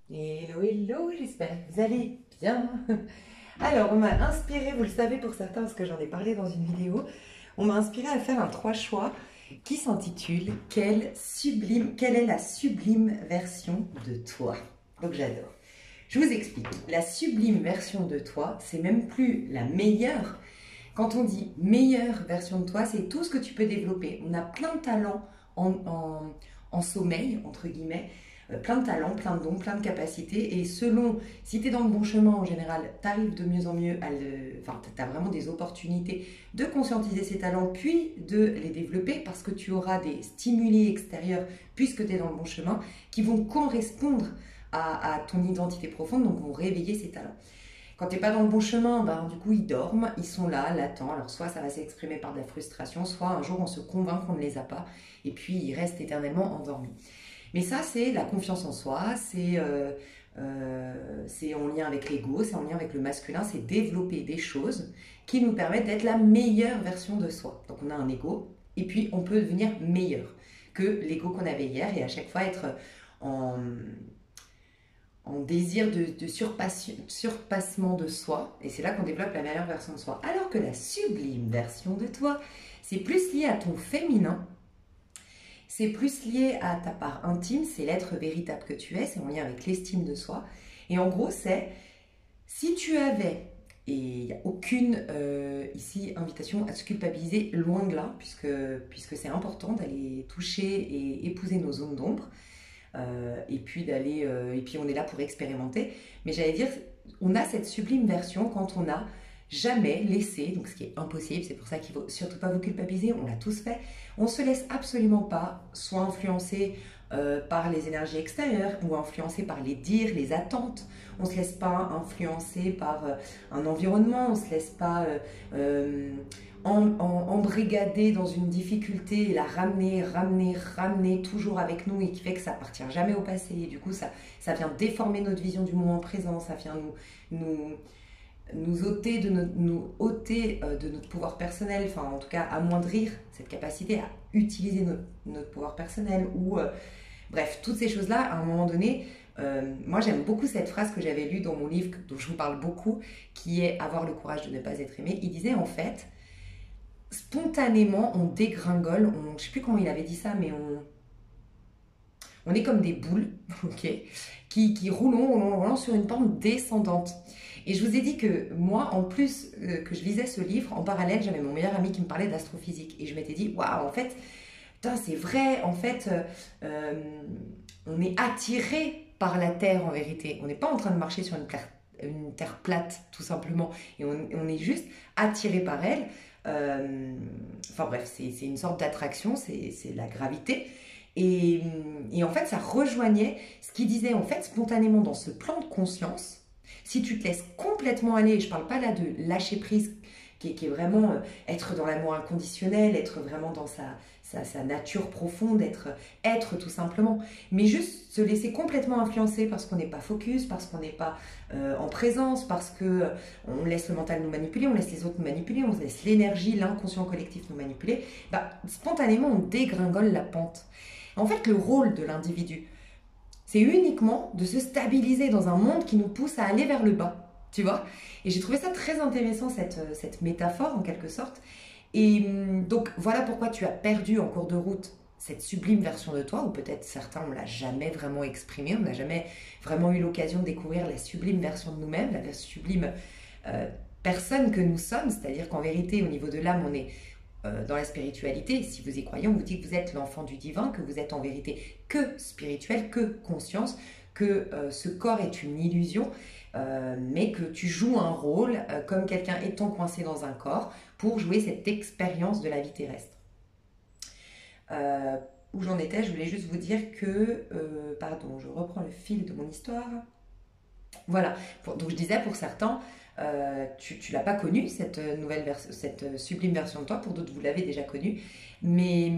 Hello, hello, j'espère que vous allez bien. Alors, on m'a inspiré, vous le savez pour certains, parce que j'en ai parlé dans une vidéo, on m'a inspiré à faire un 3 choix qui s'intitule quelle est la sublime version de toi? Donc j'adore. Je vous explique. La sublime version de toi, c'est même plus la meilleure. Quand on dit meilleure version de toi, c'est tout ce que tu peux développer. On a plein de talents en sommeil, entre guillemets, plein de talents, plein de dons, plein de capacités. Et selon, si tu es dans le bon chemin en général, tu arrives de mieux en mieux à le. Enfin, tu as vraiment des opportunités de conscientiser ces talents, puis de les développer parce que tu auras des stimuli extérieurs, puisque tu es dans le bon chemin, qui vont correspondre à ton identité profonde, donc vont réveiller ces talents. Quand tu n'es pas dans le bon chemin, ben, du coup, ils dorment, ils sont là, latents. Alors, soit ça va s'exprimer par de la frustration, soit un jour on se convainc qu'on ne les a pas, et puis ils restent éternellement endormis. Mais ça, c'est la confiance en soi, c'est en lien avec l'ego, c'est en lien avec le masculin, c'est développer des choses qui nous permettent d'être la meilleure version de soi. Donc, on a un ego, et puis on peut devenir meilleur que l'ego qu'on avait hier, et à chaque fois être en en désir de surpassement de soi, et c'est là qu'on développe la meilleure version de soi. Alors que la sublime version de toi, c'est plus lié à ton féminin, c'est plus lié à ta part intime, c'est l'être véritable que tu es, c'est en lien avec l'estime de soi. Et en gros, c'est si tu avais, et il n'y a aucune ici invitation à se culpabiliser, loin de là, puisque c'est important d'aller toucher et épouser nos zones d'ombre, et puis on est là pour expérimenter. Mais j'allais dire, on a cette sublime version quand on n'a jamais laissé, donc ce qui est impossible, c'est pour ça qu'il ne faut surtout pas vous culpabiliser, on l'a tous fait, on se laisse absolument pas soit influencer par les énergies extérieures ou influencé par les dires, les attentes. On ne se laisse pas influencer par un environnement, on ne se laisse pas embrigader dans une difficulté et la ramener toujours avec nous et qui fait que ça ne appartient jamais au passé. Et du coup, ça vient déformer notre vision du moment présent, ça vient nous ôter de notre pouvoir personnel, enfin en tout cas amoindrir cette capacité à utiliser notre pouvoir personnel ou bref, toutes ces choses-là, à un moment donné, moi j'aime beaucoup cette phrase que j'avais lue dans mon livre, dont je vous parle beaucoup, qui est Avoir le courage de ne pas être aimé. Il disait en fait, spontanément on dégringole, je ne sais plus comment il avait dit ça, mais on est comme des boules, ok, qui roulent sur une pente descendante. Et je vous ai dit que moi, en plus que je lisais ce livre, en parallèle, j'avais mon meilleur ami qui me parlait d'astrophysique. Et je m'étais dit, waouh, en fait, putain, c'est vrai, en fait, on est attiré par la Terre en vérité. On n'est pas en train de marcher sur une terre plate, tout simplement. Et on est juste attiré par elle. Enfin bref, c'est une sorte d'attraction, c'est la gravité. Et en fait, ça rejoignait ce qu'il disait, en fait, spontanément dans ce plan de conscience. Si tu te laisses complètement aller, et je ne parle pas là de lâcher prise, qui est vraiment être dans l'amour inconditionnel, être vraiment dans sa nature profonde, être tout simplement, mais juste se laisser complètement influencer parce qu'on n'est pas focus, parce qu'on n'est pas en présence, parce que on laisse le mental nous manipuler, on laisse les autres nous manipuler, on laisse l'énergie, l'inconscient collectif nous manipuler, bah, spontanément on dégringole la pente. En fait, le rôle de l'individu, c'est uniquement de se stabiliser dans un monde qui nous pousse à aller vers le bas, tu vois. Et j'ai trouvé ça très intéressant, cette métaphore en quelque sorte. Et donc voilà pourquoi tu as perdu en cours de route cette sublime version de toi, ou peut-être certains on l'a jamais vraiment exprimé, on n'a jamais vraiment eu l'occasion de découvrir la sublime version de nous-mêmes, la sublime euh, personne que nous sommes, c'est-à-dire qu'en vérité au niveau de l'âme on est dans la spiritualité, si vous y croyez, on vous dit que vous êtes l'enfant du divin, que vous êtes en vérité que spirituel, que conscience, que ce corps est une illusion, mais que tu joues un rôle comme quelqu'un étant coincé dans un corps pour jouer cette expérience de la vie terrestre. Euh, où j'en étais, je voulais juste vous dire que, pardon, je reprends le fil de mon histoire. Voilà, donc je disais pour certains, tu l'as pas connue, cette cette sublime version de toi, pour d'autres vous l'avez déjà connue, mais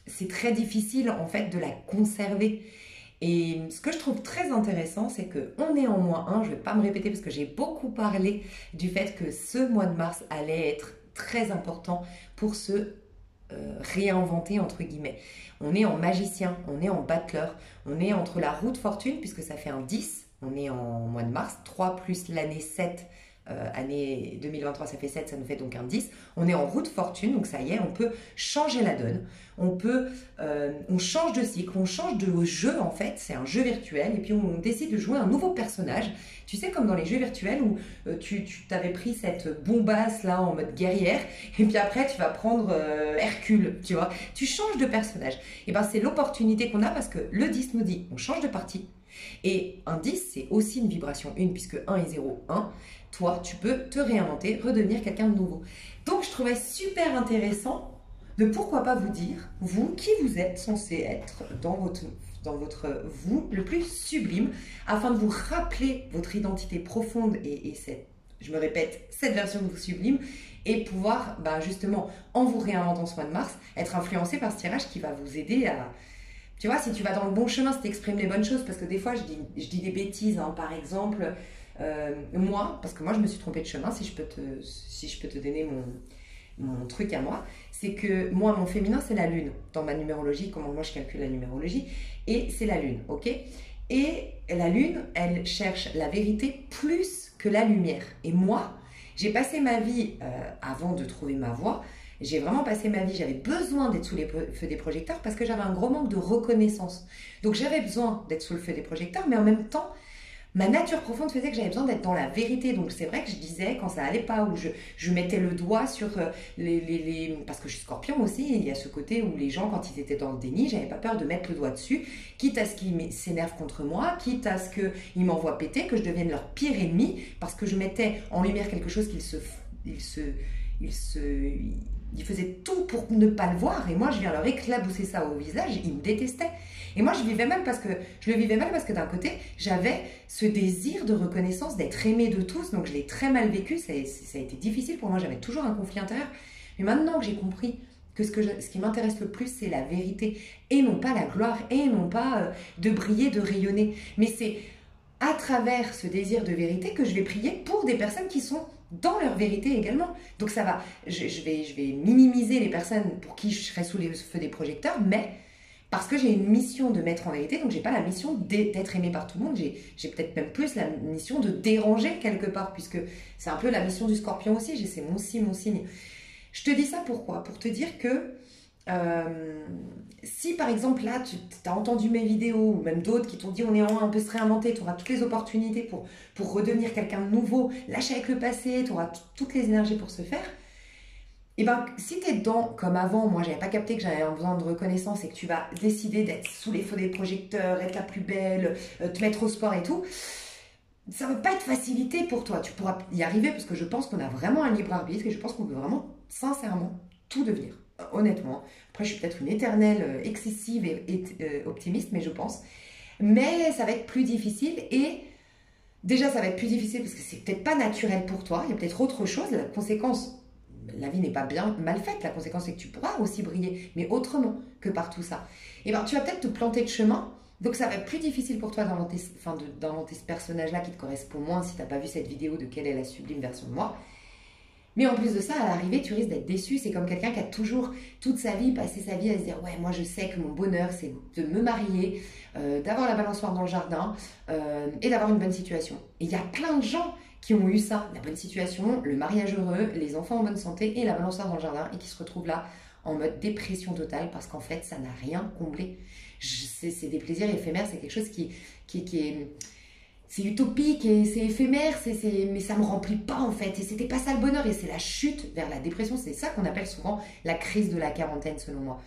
c'est très difficile en fait de la conserver. Et ce que je trouve très intéressant, c'est que on est en -1, je ne vais pas me répéter parce que j'ai beaucoup parlé du fait que ce mois de mars allait être très important pour se réinventer entre guillemets. On est en magicien, on est en battleur, on est entre la roue de fortune puisque ça fait un 10, on est en mois de mars, 3 plus l'année 7, année 2023 ça fait 7, ça nous fait donc un 10. On est en roue de fortune, donc ça y est, on peut changer la donne, on change de cycle, on change de jeu en fait, c'est un jeu virtuel et puis on décide de jouer un nouveau personnage. Tu sais, comme dans les jeux virtuels où tu t'avais pris cette bombasse là en mode guerrière et puis après tu vas prendre Hercule, tu vois, tu changes de personnage. Et ben c'est l'opportunité qu'on a parce que le 10 nous dit on change de partie et un 10 c'est aussi une vibration 1 puisque 1 et 0, 1. Toi, tu peux te réinventer, redevenir quelqu'un de nouveau. Donc, je trouvais super intéressant de pourquoi pas vous dire, vous, qui vous êtes censé être dans votre vous le plus sublime, afin de vous rappeler votre identité profonde et cette, je me répète, cette version de vous sublime, et pouvoir, justement, en vous réinventant ce mois de mars, être influencé par ce tirage qui va vous aider à... Tu vois, si tu vas dans le bon chemin, si tu exprimes les bonnes choses, parce que des fois, je dis des bêtises, hein, par exemple... moi, parce que moi je me suis trompée de chemin, si je peux te donner mon truc à moi, c'est que moi mon féminin c'est la lune, dans ma numérologie, comment moi je calcule la numérologie, et c'est la lune, ok? Et la lune, elle cherche la vérité plus que la lumière. Et moi, j'ai passé ma vie, avant de trouver ma voie, j'ai vraiment passé ma vie, j'avais besoin d'être sous les feux des projecteurs parce que j'avais un gros manque de reconnaissance. Donc j'avais besoin d'être sous le feu des projecteurs, mais en même temps, ma nature profonde faisait que j'avais besoin d'être dans la vérité. Donc c'est vrai que je disais quand ça allait pas, ou je mettais le doigt sur parce que je suis scorpion aussi, il y a ce côté où les gens quand ils étaient dans le déni, j'avais pas peur de mettre le doigt dessus, quitte à ce qu'ils s'énervent contre moi, quitte à ce qu'ils m'envoient péter, que je devienne leur pire ennemi, parce que je mettais en lumière quelque chose ils faisaient tout pour ne pas le voir, et moi je viens leur éclabousser ça au visage, ils me détestaient. Et moi je le vivais mal parce que d'un côté j'avais ce désir de reconnaissance, d'être aimée de tous, donc je l'ai très mal vécu, ça a été difficile pour moi, j'avais toujours un conflit intérieur. Mais maintenant que j'ai compris que ce qui m'intéresse le plus c'est la vérité, et non pas la gloire, et non pas de briller, de rayonner, mais c'est à travers ce désir de vérité que je vais prier pour des personnes qui sont dans leur vérité également. Donc ça va, je vais minimiser les personnes pour qui je serai sous les feux des projecteurs, mais parce que j'ai une mission de mettre en vérité, donc j'ai pas la mission d'être aimée par tout le monde, j'ai peut-être même plus la mission de déranger quelque part, puisque c'est un peu la mission du scorpion aussi, c'est mon signe. Je te dis ça pourquoi? Pour te dire que si par exemple là tu as entendu mes vidéos ou même d'autres qui t'ont dit on est en un, on peut se réinventer, tu auras toutes les opportunités pour redevenir quelqu'un de nouveau, lâcher avec le passé, tu auras toutes les énergies pour ce faire. Et ben si tu es dedans comme avant, moi j'avais pas capté que j'avais un besoin de reconnaissance et que tu vas décider d'être sous les feux des projecteurs, être la plus belle, te mettre au sport et tout, ça va pas être facilité pour toi. Tu pourras y arriver parce que je pense qu'on a vraiment un libre arbitre et je pense qu'on peut vraiment sincèrement tout devenir. Honnêtement, après je suis peut-être une éternelle excessive et optimiste, mais je pense. Mais ça va être plus difficile et déjà ça va être plus difficile parce que c'est peut-être pas naturel pour toi, il y a peut-être autre chose. La conséquence, la vie n'est pas bien mal faite, la conséquence c'est que tu pourras aussi briller, mais autrement que par tout ça. Et ben tu vas peut-être te planter de chemin, donc ça va être plus difficile pour toi d'inventer ce personnage-là qui te correspond moins si tu n'as pas vu cette vidéo de quelle est la sublime version de moi. Mais en plus de ça, à l'arrivée, tu risques d'être déçu. C'est comme quelqu'un qui a toujours, toute sa vie, passé sa vie à se dire « Ouais, moi je sais que mon bonheur, c'est de me marier, d'avoir la balançoire dans le jardin et d'avoir une bonne situation. » Et il y a plein de gens qui ont eu ça, la bonne situation, le mariage heureux, les enfants en bonne santé et la balançoire dans le jardin et qui se retrouvent là en mode dépression totale parce qu'en fait, ça n'a rien comblé. C'est des plaisirs éphémères, c'est quelque chose qui est... C'est utopique et c'est éphémère, mais ça ne me remplit pas en fait. Et c'était pas ça le bonheur. Et c'est la chute vers la dépression. C'est ça qu'on appelle souvent la crise de la quarantaine selon moi.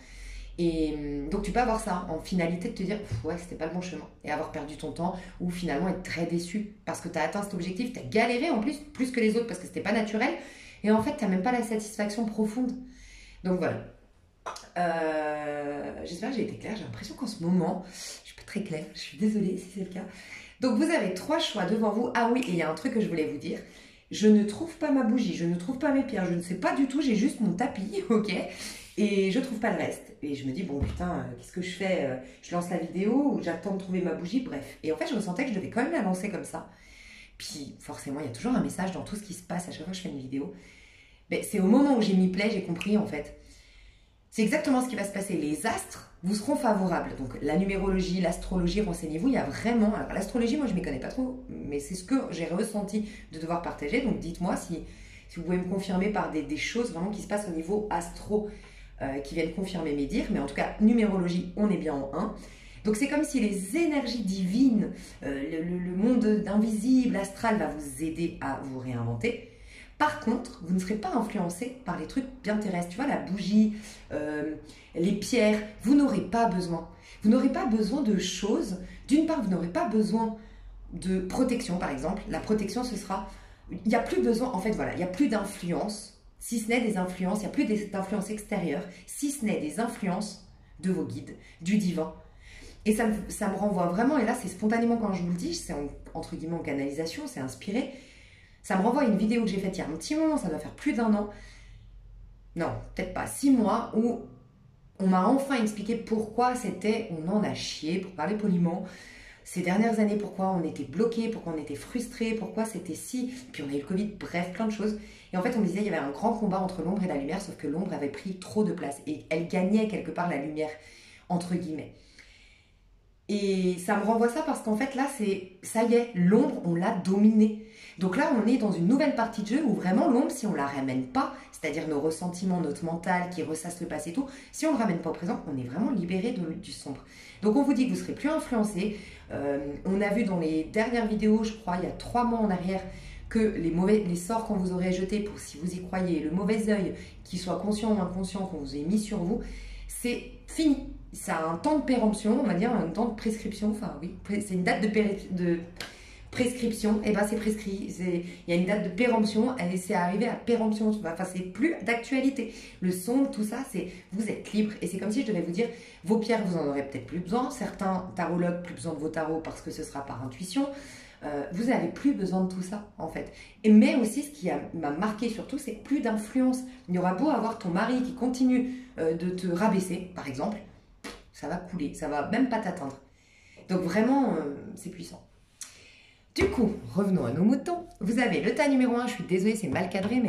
Et donc tu peux avoir ça en finalité de te dire ouais c'était pas le bon chemin. Et avoir perdu ton temps ou finalement être très déçu parce que tu as atteint cet objectif. Tu as galéré en plus que les autres parce que c'était pas naturel. Et en fait tu n'as même pas la satisfaction profonde. Donc voilà. J'espère que j'ai été claire. J'ai l'impression qu'en ce moment je suis pas très claire. Je suis désolée si c'est le cas. Donc vous avez 3 choix devant vous. Ah oui, et il y a un truc que je voulais vous dire. Je ne trouve pas ma bougie, je ne trouve pas mes pierres, je ne sais pas du tout, j'ai juste mon tapis, ok? Et je trouve pas le reste. Et je me dis, bon putain, qu'est-ce que je fais? Je lance la vidéo ou j'attends de trouver ma bougie? Bref. Et en fait, je ressentais que je devais quand même la lancer comme ça. Puis forcément, il y a toujours un message dans tout ce qui se passe à chaque fois que je fais une vidéo. Mais c'est au moment où j'ai mis play, j'ai compris en fait. C'est exactement ce qui va se passer. Les astres vous seront favorables. Donc la numérologie, l'astrologie, renseignez-vous. Il y a vraiment... Alors l'astrologie, moi je ne m'y connais pas trop, mais c'est ce que j'ai ressenti de devoir partager. Donc dites-moi si vous pouvez me confirmer par des choses vraiment qui se passent au niveau astro, qui viennent confirmer mes dires. Mais en tout cas, numérologie, on est bien en 1. Donc c'est comme si les énergies divines, le monde invisible, astral va vous aider à vous réinventer. Par contre, vous ne serez pas influencé par les trucs bien terrestres. Tu vois, la bougie, les pierres, vous n'aurez pas besoin. Vous n'aurez pas besoin de choses. D'une part, vous n'aurez pas besoin de protection, par exemple. La protection, ce sera... Il n'y a plus besoin, en fait, voilà, il n'y a plus d'influence, si ce n'est des influences, il n'y a plus d'influence extérieure, si ce n'est des influences de vos guides, du divin. Et ça me renvoie vraiment, et là, c'est spontanément quand je vous le dis, c'est entre guillemets en canalisation, c'est inspiré. Ça me renvoie à une vidéo que j'ai faite il y a un petit moment, ça doit faire plus d'1 an. Non, peut-être pas, 6 mois, où on m'a enfin expliqué pourquoi c'était, on en a chié, pour parler poliment, ces dernières années, pourquoi on était bloqué, pourquoi on était frustré, pourquoi c'était si, puis on a eu le Covid, bref, plein de choses. Et en fait, on me disait qu'il y avait un grand combat entre l'ombre et la lumière, sauf que l'ombre avait pris trop de place et elle gagnait quelque part la lumière, entre guillemets. Et ça me renvoie ça parce qu'en fait là, ça y est, l'ombre, on l'a dominée. Donc là, on est dans une nouvelle partie de jeu où vraiment l'ombre, si on ne la ramène pas, c'est-à-dire nos ressentiments, notre mental qui ressasse le passé et tout, si on ne le ramène pas au présent, on est vraiment libéré du sombre. Donc on vous dit que vous ne serez plus influencé. On a vu dans les dernières vidéos, je crois, il y a 3 mois en arrière, que les sorts qu'on vous aurait jetés, pour si vous y croyez, le mauvais œil, qu'il soit conscient ou inconscient, qu'on vous ait mis sur vous, c'est fini. Ça a un temps de péremption, on va dire un temps de prescription, enfin oui, c'est une date de prescription, et ben c'est prescrit, il y a une date de péremption, et c'est arrivé à péremption, enfin c'est plus d'actualité. Le son, tout ça, c'est vous êtes libre, et c'est comme si je devais vous dire, vos pierres, vous en aurez peut-être plus besoin, certains tarologues, plus besoin de vos tarots parce que ce sera par intuition, vous n'avez plus besoin de tout ça en fait. Mais aussi ce qui m'a marqué surtout, c'est plus d'influence. Il y aura beau avoir ton mari qui continue de te rabaisser, par exemple, ça va couler, ça va même pas t'atteindre. Donc vraiment, c'est puissant. Du coup, revenons à nos moutons. Vous avez le tas numéro 1, je suis désolée, c'est mal cadré,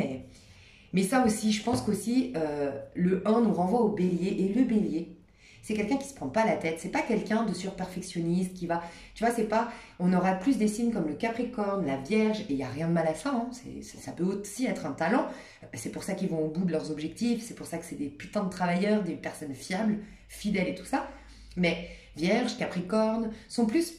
mais ça aussi, je pense qu'aussi, le 1 nous renvoie au bélier. Et le bélier, c'est quelqu'un qui se prend pas la tête. C'est pas quelqu'un de surperfectionniste qui va... Tu vois, c'est pas... On aura plus des signes comme le Capricorne, la Vierge, et il n'y a rien de mal à ça. Hein. Ça peut aussi être un talent. C'est pour ça qu'ils vont au bout de leurs objectifs. C'est pour ça que c'est des putains de travailleurs, des personnes fiables, fidèles et tout ça. Mais Vierge, Capricorne, sont plus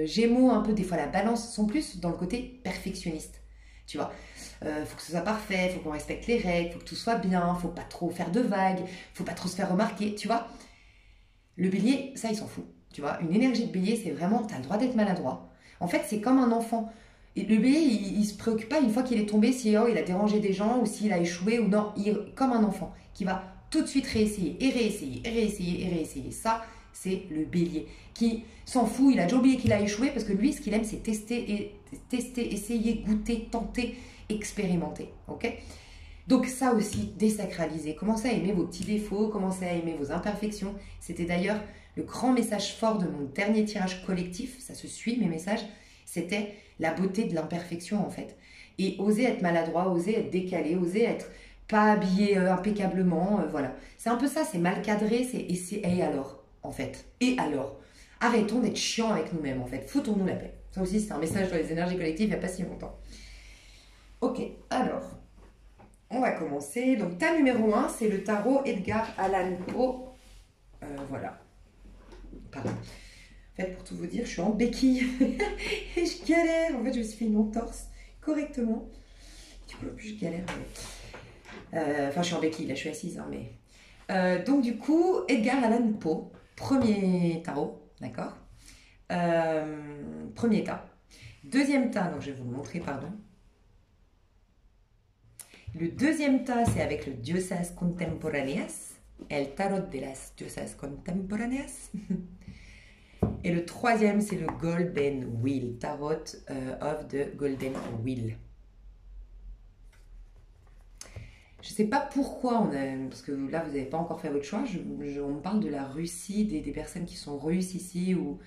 Gémeaux, un peu des fois la Balance, sont plus dans le côté perfectionniste. Tu vois, faut que ce soit parfait, faut qu'on respecte les règles, faut que tout soit bien, faut pas trop faire de vagues, faut pas trop se faire remarquer, tu vois. Le bélier, ça, il s'en fout. Tu vois, une énergie de bélier, c'est vraiment, tu as le droit d'être maladroit. En fait, c'est comme un enfant. Et le bélier, il se préoccupe pas une fois qu'il est tombé, si il a dérangé des gens ou s'il a échoué ou non. Comme un enfant qui va tout de suite réessayer et réessayer et réessayer et réessayer. Ça, c'est le bélier qui s'en fout. Il a déjà oublié qu'il a échoué parce que lui, ce qu'il aime, c'est tester, essayer, goûter, tenter, expérimenter. Ok ? Donc ça aussi, désacraliser. Commencez à aimer vos petits défauts, commencez à aimer vos imperfections. C'était d'ailleurs le grand message fort de mon dernier tirage collectif, ça se suit mes messages, c'était la beauté de l'imperfection en fait. Et oser être maladroit, oser être décalé, oser être pas habillé impeccablement, voilà. C'est un peu ça, c'est mal cadré, et alors en fait. Et alors arrêtons d'être chiants avec nous-mêmes en fait, foutons-nous la paix. Ça aussi c'est un message dans les énergies collectives il n'y a pas si longtemps. Ok, alors... On va commencer. Donc, tas numéro 1, c'est le tarot Edgar Allan Poe. Voilà. Pardon. En fait, pour tout vous dire, je suis en béquille. Et je galère. En fait, je me suis fait une entorse correctement. Du coup, plus je galère. Enfin, je suis en béquille. Là, je suis assise. Hein, mais... donc, du coup, Edgar Allan Poe. Premier tarot. D'accord. Premier tas. Deuxième tas. Donc, je vais vous le montrer, pardon. Le deuxième tas, c'est avec le Diosas Contemporaneas, el tarot de las Diosas Contemporaneas. Et le troisième, c'est le Golden Wheel, tarot of the Golden Wheel. Je ne sais pas pourquoi, parce que là, vous n'avez pas encore fait votre choix. On me parle de la Russie, des personnes qui sont russes ici. Ou...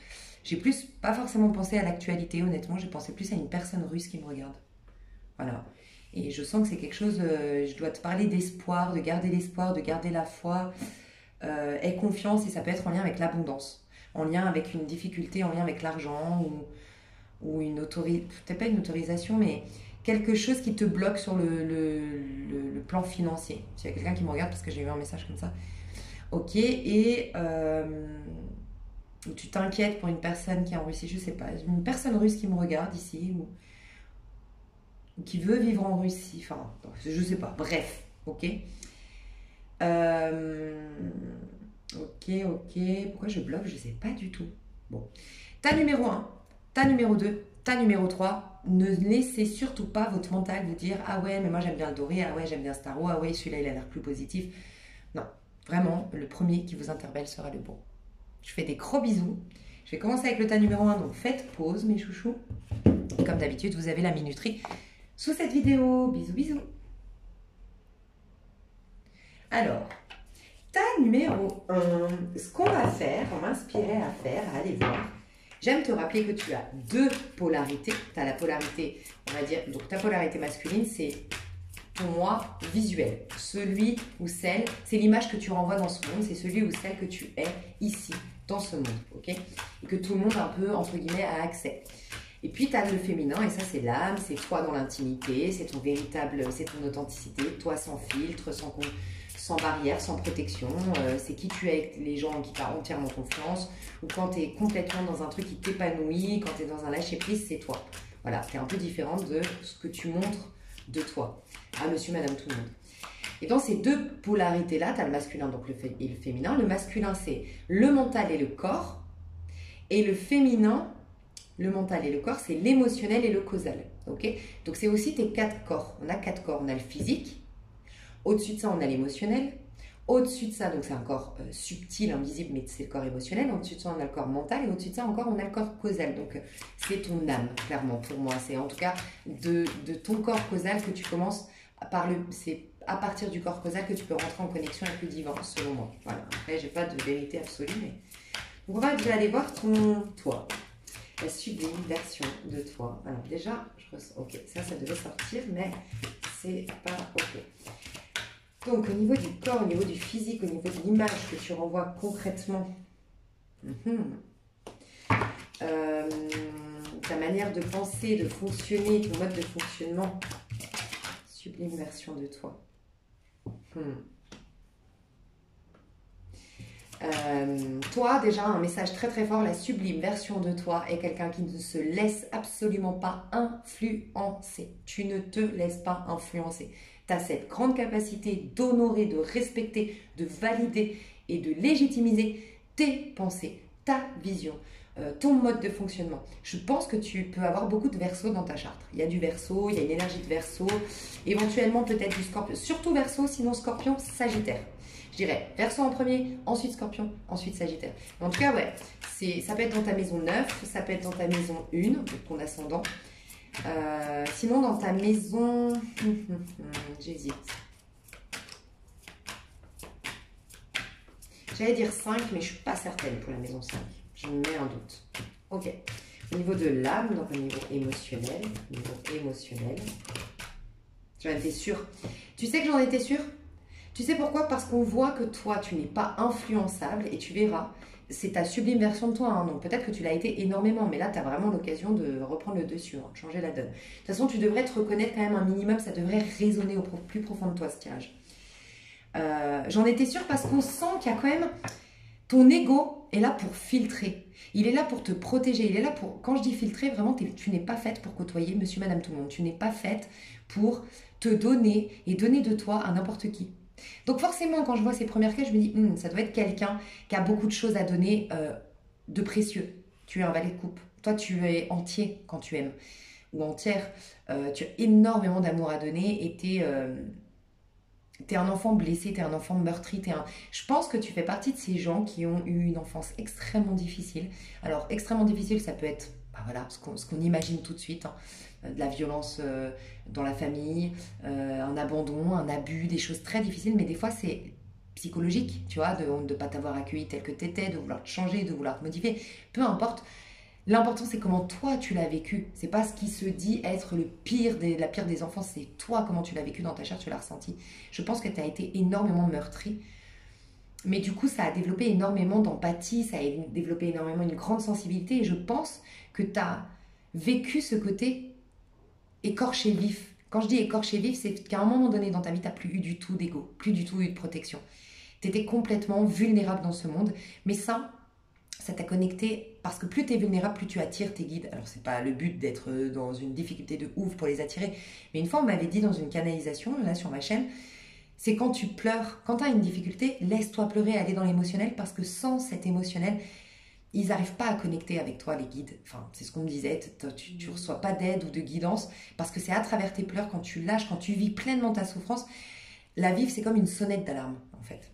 J'ai plus, pas forcément pensé à l'actualité, honnêtement. J'ai pensé plus à une personne russe qui me regarde. Voilà. Et je sens que c'est quelque chose, je dois te parler d'espoir, de garder l'espoir, de garder la foi. Aie confiance, et ça peut être en lien avec l'abondance, en lien avec une difficulté, en lien avec l'argent, ou une autorisation, peut-être pas une autorisation, mais quelque chose qui te bloque sur le plan financier. S'il y a quelqu'un qui me regarde parce que j'ai eu un message comme ça. Ok, et ou tu t'inquiètes pour une personne qui est en Russie, je sais pas, une personne russe qui me regarde ici, ou qui veut vivre en Russie, enfin, je sais pas, bref, ok. Ok, pourquoi je bloque, je sais pas du tout. Bon, ta numéro 1, ta numéro 2, ta numéro 3, ne laissez surtout pas votre mental vous dire ah ouais, mais moi j'aime bien le doré, ah ouais, j'aime bien Star Wars, ah ouais, celui-là il a l'air plus positif. Non, vraiment, le premier qui vous interpelle sera le bon. Je fais des gros bisous. Je vais commencer avec le tas numéro 1, donc faites pause mes chouchous. Et comme d'habitude, vous avez la minuterie sous cette vidéo. Bisous, bisous. Alors, tas numéro 1, ce qu'on va faire, on m'inspirait à faire, à aller voir. J'aime te rappeler que tu as deux polarités. Tu as la polarité, on va dire, donc ta polarité masculine, c'est pour moi visuel. Celui ou celle, c'est l'image que tu renvoies dans ce monde, c'est celui ou celle que tu es ici, dans ce monde, ok? Et que tout le monde, un peu, entre guillemets, a accès. Et puis, tu as le féminin, et ça, c'est l'âme, c'est toi dans l'intimité, c'est ton véritable, c'est ton authenticité, toi sans filtre, sans barrière, sans protection, c'est qui tu es avec les gens qui t'ont entièrement confiance, ou quand tu es complètement dans un truc qui t'épanouit, quand tu es dans un lâcher-prise, c'est toi. Voilà, tu es un peu différente de ce que tu montres de toi, à monsieur, madame, tout le monde. Et dans ces deux polarités-là, tu as le masculin donc et le féminin. Le masculin, c'est le mental et le corps, et le féminin, le mental et le corps, c'est l'émotionnel et le causal. Okay, donc, c'est aussi tes quatre corps. On a quatre corps. On a le physique. Au-dessus de ça, on a l'émotionnel. Au-dessus de ça, donc c'est un corps subtil, invisible, mais c'est le corps émotionnel. Au-dessus de ça, on a le corps mental. Et au-dessus de ça, encore, on a le corps causal. Donc, c'est ton âme, clairement, pour moi. C'est en tout cas de ton corps causal que tu commences par c'est à partir du corps causal que tu peux rentrer en connexion avec le divin, selon moi. Voilà. Après, j'ai pas de vérité absolue, mais... Donc, on va déjà aller voir ton toi. La sublime version de toi. Alors, déjà, je ressens... Ok, ça devait sortir, mais c'est pas ok. Donc, au niveau du corps, au niveau du physique, au niveau de l'image que tu renvoies concrètement, ta manière de penser, de fonctionner, ton mode de fonctionnement, sublime version de toi. Toi, déjà, un message très très fort, la sublime version de toi est quelqu'un qui ne se laisse absolument pas influencer. Tu ne te laisses pas influencer. Tu as cette grande capacité d'honorer, de respecter, de valider et de légitimiser tes pensées, ta vision, ton mode de fonctionnement. Je pense que tu peux avoir beaucoup de Verseau dans ta charte. Il y a du Verseau, il y a une énergie de Verseau, éventuellement peut-être du Scorpion, surtout Verseau, sinon Scorpion, Sagittaire. Je dirais Verseau en premier, ensuite Scorpion, ensuite Sagittaire. Mais en tout cas, ouais, ça peut être dans ta maison 9, ça peut être dans ta maison 1, donc ton ascendant. Sinon, dans ta maison... J'hésite. J'allais dire 5, mais je ne suis pas certaine pour la maison 5. Je me mets un doute. Ok. Au niveau de l'âme, donc au niveau émotionnel. J'en étais sûre. Tu sais que j'en étais sûre? Tu sais pourquoi? Parce qu'on voit que toi, tu n'es pas influençable et tu verras, c'est ta sublime version de toi. Hein, donc peut-être que tu l'as été énormément, mais là, tu as vraiment l'occasion de reprendre le dessus, hein, de changer la donne. De toute façon, tu devrais te reconnaître quand même un minimum, ça devrait résonner au plus profond de toi, ce tirage. J'en étais sûre parce qu'on sent qu'il y a quand même... Ton ego est là pour filtrer. Il est là pour te protéger. Il est là pour... Quand je dis filtrer, vraiment, tu n'es pas faite pour côtoyer monsieur, madame, tout le monde. Tu n'es pas faite pour te donner et donner de toi à n'importe qui. Donc forcément, quand je vois ces premières cases, je me dis, ça doit être quelqu'un qui a beaucoup de choses à donner de précieux. Tu es un valet de coupe. Toi, tu es entier quand tu aimes. Ou entière. Tu as énormément d'amour à donner et tu es un enfant blessé, tu es un enfant meurtri. Je pense que tu fais partie de ces gens qui ont eu une enfance extrêmement difficile. Alors, extrêmement difficile, ça peut être voilà, ce qu'on imagine tout de suite. Hein. De la violence dans la famille, un abandon, un abus, des choses très difficiles, mais des fois c'est psychologique, tu vois, de ne pas t'avoir accueilli tel que tu étais, de vouloir te changer, de vouloir te modifier, peu importe. L'important, c'est comment toi, tu l'as vécu. C'est pas ce qui se dit être la pire des enfants, c'est toi, comment tu l'as vécu dans ta chair, tu l'as ressenti. Je pense que tu as été énormément meurtri. Mais du coup, ça a développé énormément d'empathie, ça a développé énormément une grande sensibilité. Et je pense que tu as vécu ce côté écorché vif. Quand je dis écorché vif, c'est qu'à un moment donné dans ta vie, tu n'as plus eu du tout d'ego, plus du tout eu de protection. Tu étais complètement vulnérable dans ce monde. Mais ça t'a connecté parce que plus tu es vulnérable, plus tu attires tes guides. Alors, c'est pas le but d'être dans une difficulté de ouf pour les attirer. Mais une fois, on m'avait dit dans une canalisation, là sur ma chaîne, c'est quand tu pleures, quand tu as une difficulté, laisse-toi pleurer, aller dans l'émotionnel parce que sans cet émotionnel, ils n'arrivent pas à connecter avec toi, les guides. Enfin, c'est ce qu'on me disait, tu ne reçois pas d'aide ou de guidance parce que c'est à travers tes pleurs, quand tu lâches, quand tu vis pleinement ta souffrance, la vivre, c'est comme une sonnette d'alarme, en fait.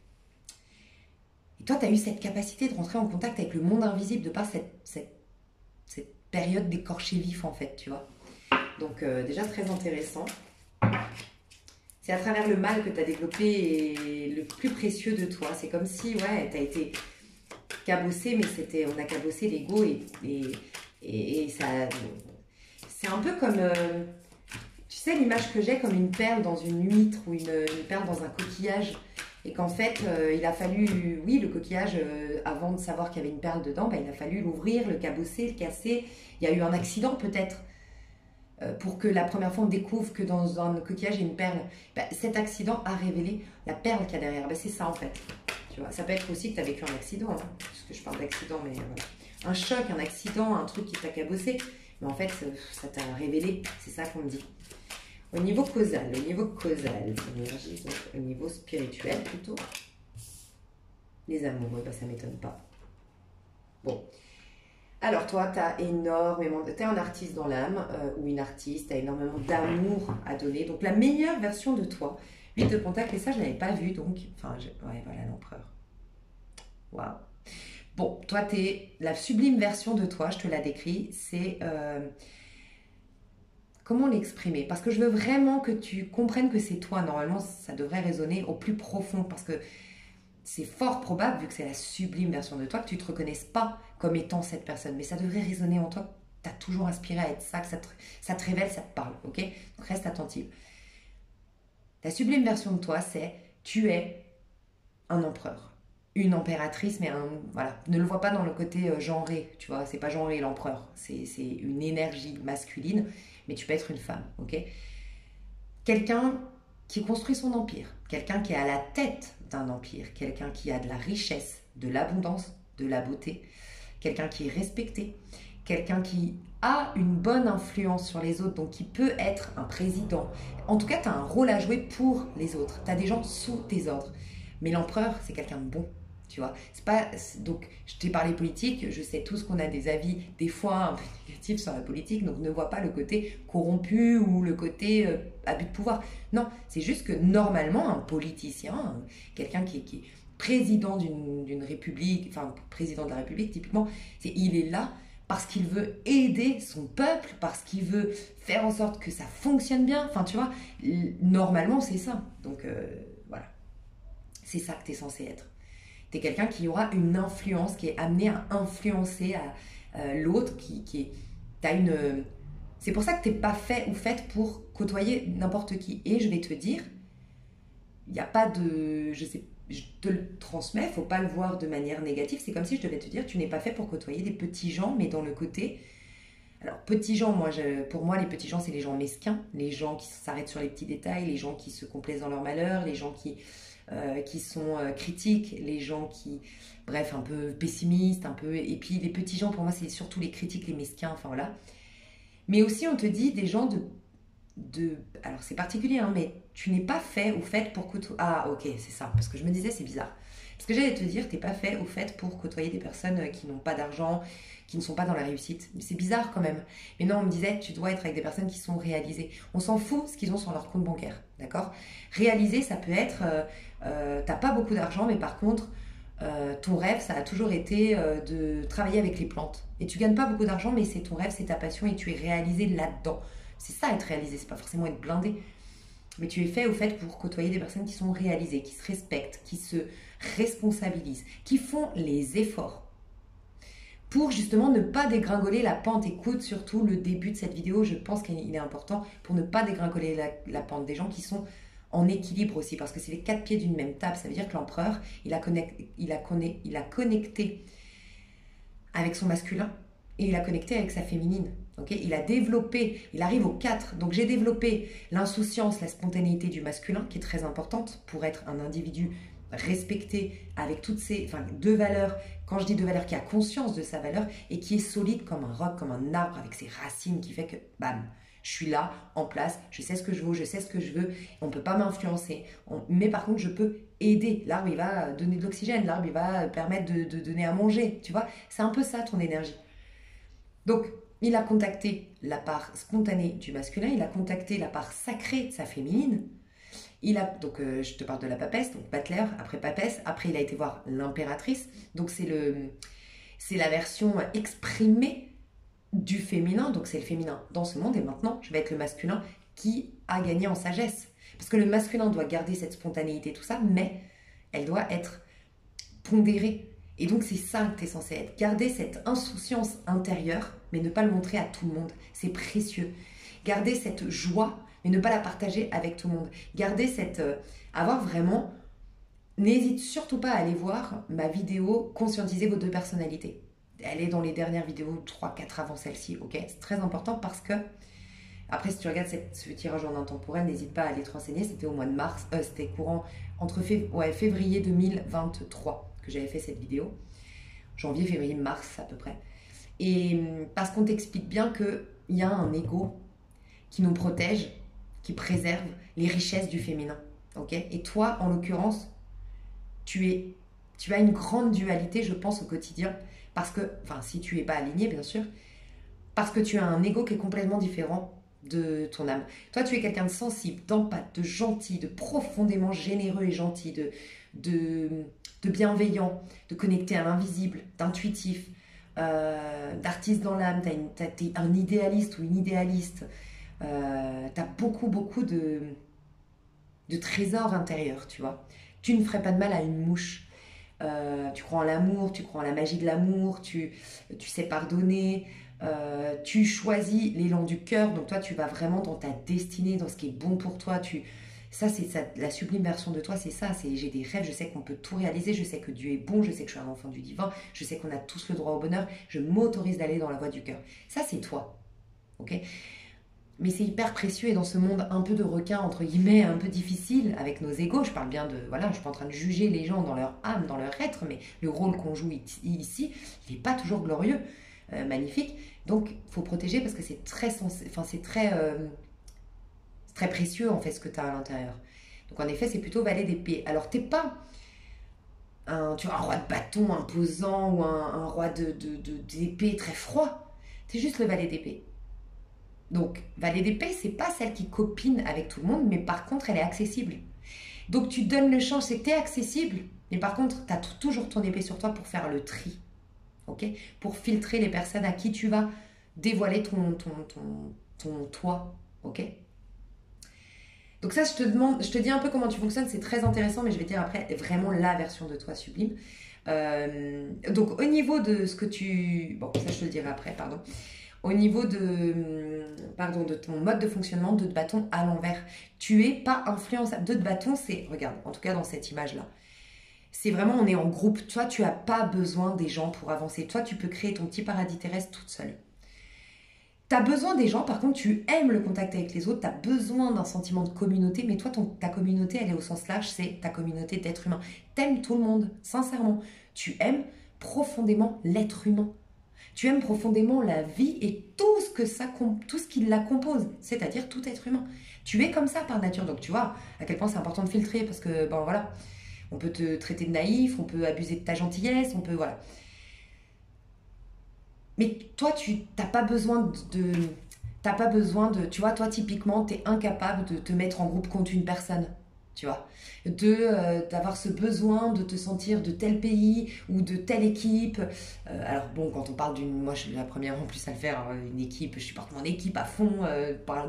Et toi, tu as eu cette capacité de rentrer en contact avec le monde invisible de par cette période d'écorché vif, en fait, tu vois. Donc, déjà très intéressant. C'est à travers le mal que tu as développé le plus précieux de toi. C'est comme si, ouais, tu as été cabossé, mais on a cabossé l'ego et ça... C'est un peu comme... tu sais, l'image que j'ai comme une perle dans une huître ou une perle dans un coquillage. Et qu'en fait, il a fallu... Oui, le coquillage, avant de savoir qu'il y avait une perle dedans, il a fallu l'ouvrir, le cabosser, le casser. Il y a eu un accident peut-être. Pour que la première fois on découvre que dans un coquillage il y a une perle, cet accident a révélé la perle qu'il y a derrière. C'est ça en fait. Tu vois, ça peut être aussi que tu as vécu un accident, hein, puisque je parle d'accident, mais voilà. Un choc, un accident, un truc qui t'a cabossé, mais en fait ça t'a révélé, c'est ça qu'on me dit. Au niveau causal, énergie, donc au niveau spirituel plutôt. Les amoureux, ça m'étonne pas. Bon. Alors toi, tu as énormément, tu es un artiste dans l'âme ou une artiste, tu as énormément d'amour à donner. Donc la meilleure version de toi, 8 de Pentacle, et ça je ne l'avais pas vu, donc, ouais, voilà l'empereur. Waouh. Bon, toi, tu es la sublime version de toi, je te la décris, c'est... comment l'exprimer? Parce que je veux vraiment que tu comprennes que c'est toi. Normalement, ça devrait résonner au plus profond, parce que c'est fort probable, vu que c'est la sublime version de toi, que tu ne te reconnaisses pas comme étant cette personne. Mais ça devrait résonner en toi. Tu as toujours aspiré à être ça, que ça te révèle, ça te parle. Ok? Donc reste attentive. La sublime version de toi, c'est tu es un empereur. Une impératrice, mais voilà. Ne le vois pas dans le côté genré, tu vois. C'est pas genré l'empereur. C'est une énergie masculine, mais tu peux être une femme. Ok? Quelqu'un qui construit son empire. Quelqu'un qui est à la tête d'un empire, quelqu'un qui a de la richesse, de l'abondance, de la beauté, quelqu'un qui est respecté, quelqu'un qui a une bonne influence sur les autres, donc qui peut être un président. En tout cas, tu as un rôle à jouer pour les autres. Tu as des gens sous tes ordres. Mais l'empereur, c'est quelqu'un de bon, tu vois. Donc, je t'ai parlé politique, je sais tous qu'on a des avis, des fois un peu négatifs sur la politique, donc ne vois pas le côté corrompu ou le côté abus de pouvoir. Non, c'est juste que normalement, un politicien, quelqu'un qui est président d'une république, enfin président de la République typiquement, il est là parce qu'il veut aider son peuple, parce qu'il veut faire en sorte que ça fonctionne bien. Enfin, tu vois, normalement, c'est ça. Donc, voilà. C'est ça que tu es censé être. Tu es quelqu'un qui aura une influence, qui est amené à influencer l'autre, t'as une... C'est pour ça que tu n'es pas fait ou faite pour côtoyer n'importe qui. Et je vais te dire, il n'y a pas de... Je te le transmets, il ne faut pas le voir de manière négative. C'est comme si je devais te dire, tu n'es pas fait pour côtoyer des petits gens, mais dans le côté... Alors, petits gens, pour moi, les petits gens, c'est les gens mesquins, les gens qui s'arrêtent sur les petits détails, les gens qui se complaisent dans leur malheur, les gens qui sont critiques, les gens qui, bref, un peu pessimistes, un peu... Et puis, les petits gens, pour moi, c'est surtout les critiques, les mesquins, enfin voilà. Mais aussi, on te dit des gens alors, c'est particulier, hein, mais tu n'es pas fait ou faite pour côtoyer... Ah, ok, c'est ça, parce que je me disais, c'est bizarre. Parce que j'allais te dire, t'es pas fait ou faite pour côtoyer des personnes qui n'ont pas d'argent, qui ne sont pas dans la réussite. C'est bizarre quand même. Mais non, on me disait, tu dois être avec des personnes qui sont réalisées. On s'en fout ce qu'ils ont sur leur compte bancaire, d'accord? Réalisé, ça peut être, t'as pas beaucoup d'argent, mais par contre, ton rêve, ça a toujours été de travailler avec les plantes. Et tu gagnes pas beaucoup d'argent, mais c'est ton rêve, c'est ta passion et tu es réalisé là-dedans. C'est ça être réalisé, c'est pas forcément être blindé. Mais tu es fait au fait pour côtoyer des personnes qui sont réalisées, qui se respectent, qui se responsabilisent, qui font les efforts. pour justement ne pas dégringoler la pente. Écoute surtout le début de cette vidéo, je pense qu'il est important pour ne pas dégringoler la pente. Des gens qui sont en équilibre aussi, parce que c'est les 4 pieds d'une même table. Ça veut dire que l'empereur, il a connecté avec son masculin et il a connecté avec sa féminine. Okay, il a développé, il arrive au 4. Donc j'ai développé l'insouciance, la spontanéité du masculin, qui est très importante pour être un individu respecté avec toutes ces, enfin, 2 valeurs. Quand je dis 2 valeurs, qui a conscience de sa valeur et qui est solide comme un roc, comme un arbre avec ses racines, qui fait que bam, je suis là, en place, je sais ce que je vaux, je sais ce que je veux, on ne peut pas m'influencer. Mais par contre, je peux aider. L'arbre, il va donner de l'oxygène, l'arbre, il va permettre de donner à manger, tu vois. C'est un peu ça ton énergie. Donc, il a contacté la part spontanée du masculin, il a contacté la part sacrée de sa féminine. Donc, je te parle de la papesse, donc Battler, après papesse, après il a été voir l'impératrice. Donc, c'est la version exprimée du féminin, donc c'est le féminin dans ce monde, et maintenant je vais être le masculin qui a gagné en sagesse. Parce que le masculin doit garder cette spontanéité, tout ça, mais elle doit être pondérée. Et donc c'est ça que tu es censé être. Garder cette insouciance intérieure, mais ne pas le montrer à tout le monde. C'est précieux. Garder cette joie, mais ne pas la partager avec tout le monde. Garder cette... avoir vraiment... N'hésite surtout pas à aller voir ma vidéo « Conscientiser vos 2 personnalités ». Elle est dans les dernières vidéos, 3-4 avant celle-ci, ok? C'est très important parce que, après si tu regardes ce tirage en intemporel, n'hésite pas à aller te renseigner, c'était au mois de mars, c'était courant entre février 2023 que j'avais fait cette vidéo, janvier, février, mars à peu près. Et parce qu'on t'explique bien qu'il y a un ego qui nous protège, qui préserve les richesses du féminin, ok? Et toi, en l'occurrence, tu as une grande dualité, je pense, au quotidien. Parce que, enfin, si tu n'es pas aligné, bien sûr, parce que tu as un ego qui est complètement différent de ton âme. Toi, tu es quelqu'un de sensible, d'empathe, de gentil, de profondément généreux et gentil, de bienveillant, de connecté à l'invisible, d'intuitif, d'artiste dans l'âme. Tu es un idéaliste ou une idéaliste. Tu as beaucoup de trésors intérieurs, tu vois. Tu ne ferais pas de mal à une mouche. Tu crois en l'amour, tu crois en la magie de l'amour, tu sais pardonner, tu choisis l'élan du cœur, donc toi tu vas vraiment dans ta destinée, dans ce qui est bon pour toi. Ça c'est ça, la sublime version de toi, c'est ça, j'ai des rêves, je sais qu'on peut tout réaliser, je sais que Dieu est bon, je sais que je suis un enfant du divin, je sais qu'on a tous le droit au bonheur, je m'autorise d'aller dans la voie du cœur. Ça c'est toi, ok? Mais c'est hyper précieux, et dans ce monde un peu de requin, entre guillemets, un peu difficile, avec nos égos, je parle bien de... Voilà, je ne suis pas en train de juger les gens dans leur âme, dans leur être, mais le rôle qu'on joue ici, il n'est pas toujours glorieux, magnifique. Donc, il faut protéger parce que c'est très très précieux, en fait, ce que tu as à l'intérieur. Donc, en effet, c'est plutôt valet d'épée. Alors, tu n'es pas un roi de bâton imposant ou un roi d'épée très froid. Tu es juste le valet d'épée. Donc, valet d'épée, c'est pas celle qui copine avec tout le monde, mais par contre, elle est accessible. Donc, tu donnes le champ, c'est que tu es accessible, mais par contre, tu as toujours ton épée sur toi pour faire le tri, ok? Pour filtrer les personnes à qui tu vas dévoiler ton toi, ok? Donc ça, je te dis un peu comment tu fonctionnes, c'est très intéressant, mais je vais te dire après vraiment la version de toi sublime. Donc, au niveau de ce que tu... Bon, ça, je te le dirai après, pardon. Au niveau de ton mode de fonctionnement, 2 de bâton à l'envers. Tu n'es pas influençable. 2 de bâton, c'est, regarde, en tout cas dans cette image-là, c'est vraiment, on est en groupe. Toi, tu n'as pas besoin des gens pour avancer. Toi, tu peux créer ton petit paradis terrestre toute seule. Tu as besoin des gens, par contre, tu aimes le contact avec les autres, tu as besoin d'un sentiment de communauté, mais toi, ta communauté, elle est au sens large, c'est ta communauté d'êtres humains. Tu aimes tout le monde, sincèrement. Tu aimes profondément l'être humain. Tu aimes profondément la vie et tout ce qui la compose, c'est-à-dire tout être humain. Tu es comme ça par nature, donc tu vois à quel point c'est important de filtrer, parce que, bon voilà, on peut te traiter de naïf, on peut abuser de ta gentillesse, on peut, voilà. Mais toi, tu n'as pas besoin tu vois, toi typiquement, tu es incapable de te mettre en groupe contre une personne. Tu vois, d'avoir ce besoin de te sentir de tel pays ou de telle équipe. Alors bon, quand on parle moi je suis la première en plus à le faire, une équipe, je supporte mon équipe à fond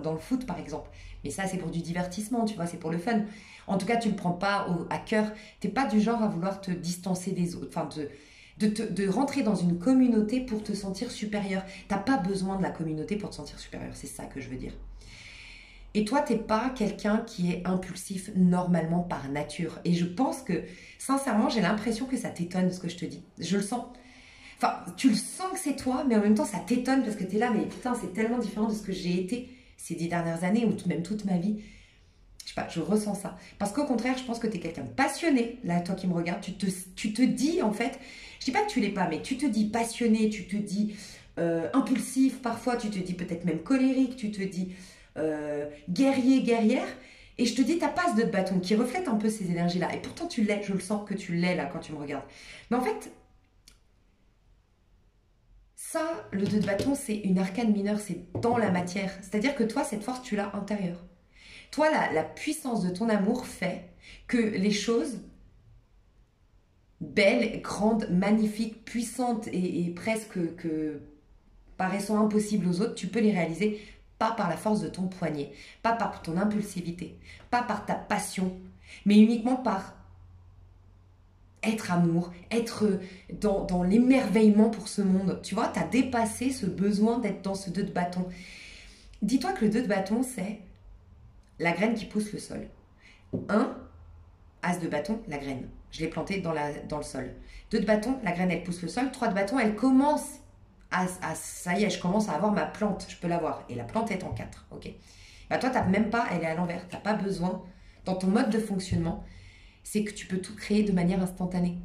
dans le foot par exemple. Mais ça c'est pour du divertissement, tu vois, c'est pour le fun. En tout cas, tu ne le prends pas à cœur. Tu n'es pas du genre à vouloir te distancer des autres, enfin de rentrer dans une communauté pour te sentir supérieur. T'as pas besoin de la communauté pour te sentir supérieur, c'est ça que je veux dire. Et toi, t'es pas quelqu'un qui est impulsif normalement par nature. Et je pense que, sincèrement, j'ai l'impression que ça t'étonne ce que je te dis. Je le sens. Enfin, tu le sens que c'est toi, mais en même temps, ça t'étonne parce que t'es là, mais putain, c'est tellement différent de ce que j'ai été ces 10 dernières années ou même toute ma vie. Je sais pas, je ressens ça. Parce qu'au contraire, je pense que t'es quelqu'un de passionné. Là, toi qui me regardes, tu te dis, en fait, je dis pas que tu l'es pas, mais tu te dis passionné, tu te dis impulsif, parfois tu te dis peut-être même colérique, tu te dis guerrier, guerrière. Et je te dis, t'as pas ce 2 de bâton qui reflète un peu ces énergies-là. Et pourtant, tu l'es, je le sens que tu l'es là quand tu me regardes. Mais en fait, ça, le 2 de bâton, c'est une arcane mineure, c'est dans la matière. C'est-à-dire que toi, cette force, tu l'as intérieure. Toi, la puissance de ton amour fait que les choses belles, grandes, magnifiques, puissantes et presque que paraissant impossibles aux autres, tu peux les réaliser pas par la force de ton poignet, pas par ton impulsivité, pas par ta passion, mais uniquement par être amour, être dans l'émerveillement pour ce monde. Tu vois, tu as dépassé ce besoin d'être dans ce 2 de bâton. Dis-toi que le 2 de bâton, c'est la graine qui pousse le sol. 1, as de bâton, la graine. Je l'ai plantée dans le sol. 2 de bâton, la graine, elle pousse le sol. 3 de bâton, elle commence ça y est, je commence à avoir ma plante. Je peux l'avoir. Et la plante est en 4. Ok. Bah toi, tu n'as même pas, elle est à l'envers. Tu n'as pas besoin, dans ton mode de fonctionnement, c'est que tu peux tout créer de manière instantanée.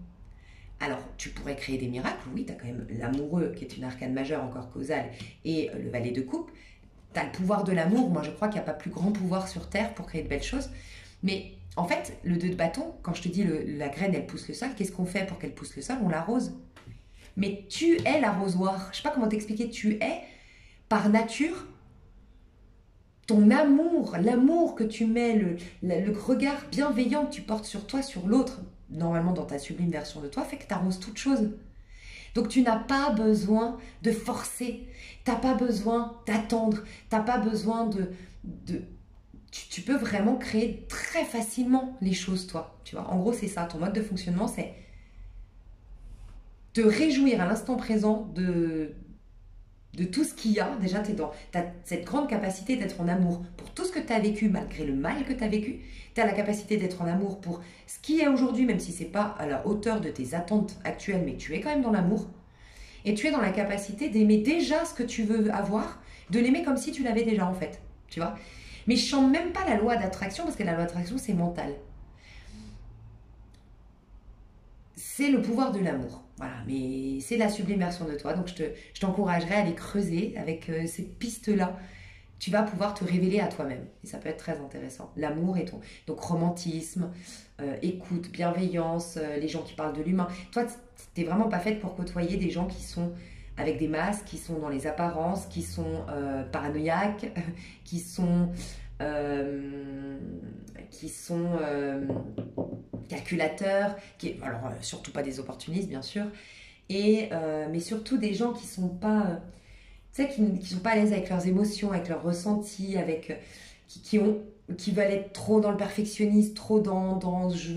Alors, tu pourrais créer des miracles. Oui, tu as quand même l'amoureux, qui est une arcane majeure encore causale, et le valet de coupe. Tu as le pouvoir de l'amour. Moi, je crois qu'il n'y a pas plus grand pouvoir sur Terre pour créer de belles choses. Mais en fait, le 2 de bâton, quand je te dis la graine, elle pousse le sol, qu'est-ce qu'on fait pour qu'elle pousse le sol? On l'arrose. Mais tu es l'arrosoir. Je sais pas comment t'expliquer. Tu es, par nature, ton amour, l'amour que tu mets, le regard bienveillant que tu portes sur toi, sur l'autre, normalement dans ta sublime version de toi, fait que tu arroses toute chose. Donc tu n'as pas besoin de forcer, tu n'as pas besoin d'attendre, tu n'as pas besoin tu peux vraiment créer très facilement les choses, toi. Tu vois, en gros, c'est ça. Ton mode de fonctionnement, c'est te réjouir à l'instant présent de tout ce qu'il y a. Déjà, tu as cette grande capacité d'être en amour pour tout ce que tu as vécu, malgré le mal que tu as vécu. Tu as la capacité d'être en amour pour ce qui est aujourd'hui, même si ce n'est pas à la hauteur de tes attentes actuelles, mais tu es quand même dans l'amour. Et tu es dans la capacité d'aimer déjà ce que tu veux avoir, de l'aimer comme si tu l'avais déjà en fait. Tu vois? Mais je sens même pas la loi d'attraction, parce que la loi d'attraction, c'est mental. C'est le pouvoir de l'amour. Voilà, mais c'est la sublime version de toi. Donc je t'encouragerais à aller creuser avec ces pistes-là. Tu vas pouvoir te révéler à toi-même. Et ça peut être très intéressant. L'amour et tout. Donc romantisme, écoute, bienveillance, les gens qui parlent de l'humain. Toi, t'es vraiment pas faite pour côtoyer des gens qui sont avec des masques, qui sont dans les apparences, qui sont paranoïaques, qui sont calculateurs, alors surtout pas des opportunistes bien sûr, mais surtout des gens qui sont pas, tu sais, qui sont pas à l'aise avec leurs émotions, avec leurs ressentis, qui veulent être trop dans le perfectionnisme, trop dans je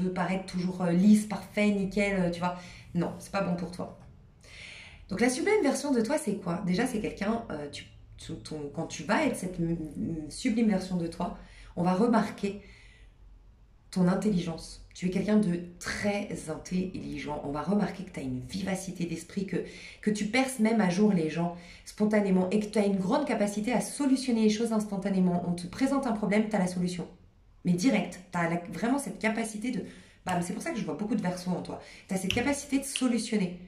veux paraître toujours lisse, parfait, nickel, tu vois. Non, c'est pas bon pour toi. Donc la sublime version de toi, c'est quoi? Déjà, c'est quelqu'un, quand tu vas être cette sublime version de toi, on va remarquer ton intelligence. Tu es quelqu'un de très intelligent. On va remarquer que tu as une vivacité d'esprit, que tu perces même à jour les gens spontanément et que tu as une grande capacité à solutionner les choses instantanément. On te présente un problème, tu as la solution. Mais direct, tu as vraiment cette capacité de... Bah, c'est pour ça que je vois beaucoup de versos en toi. Tu as cette capacité de solutionner,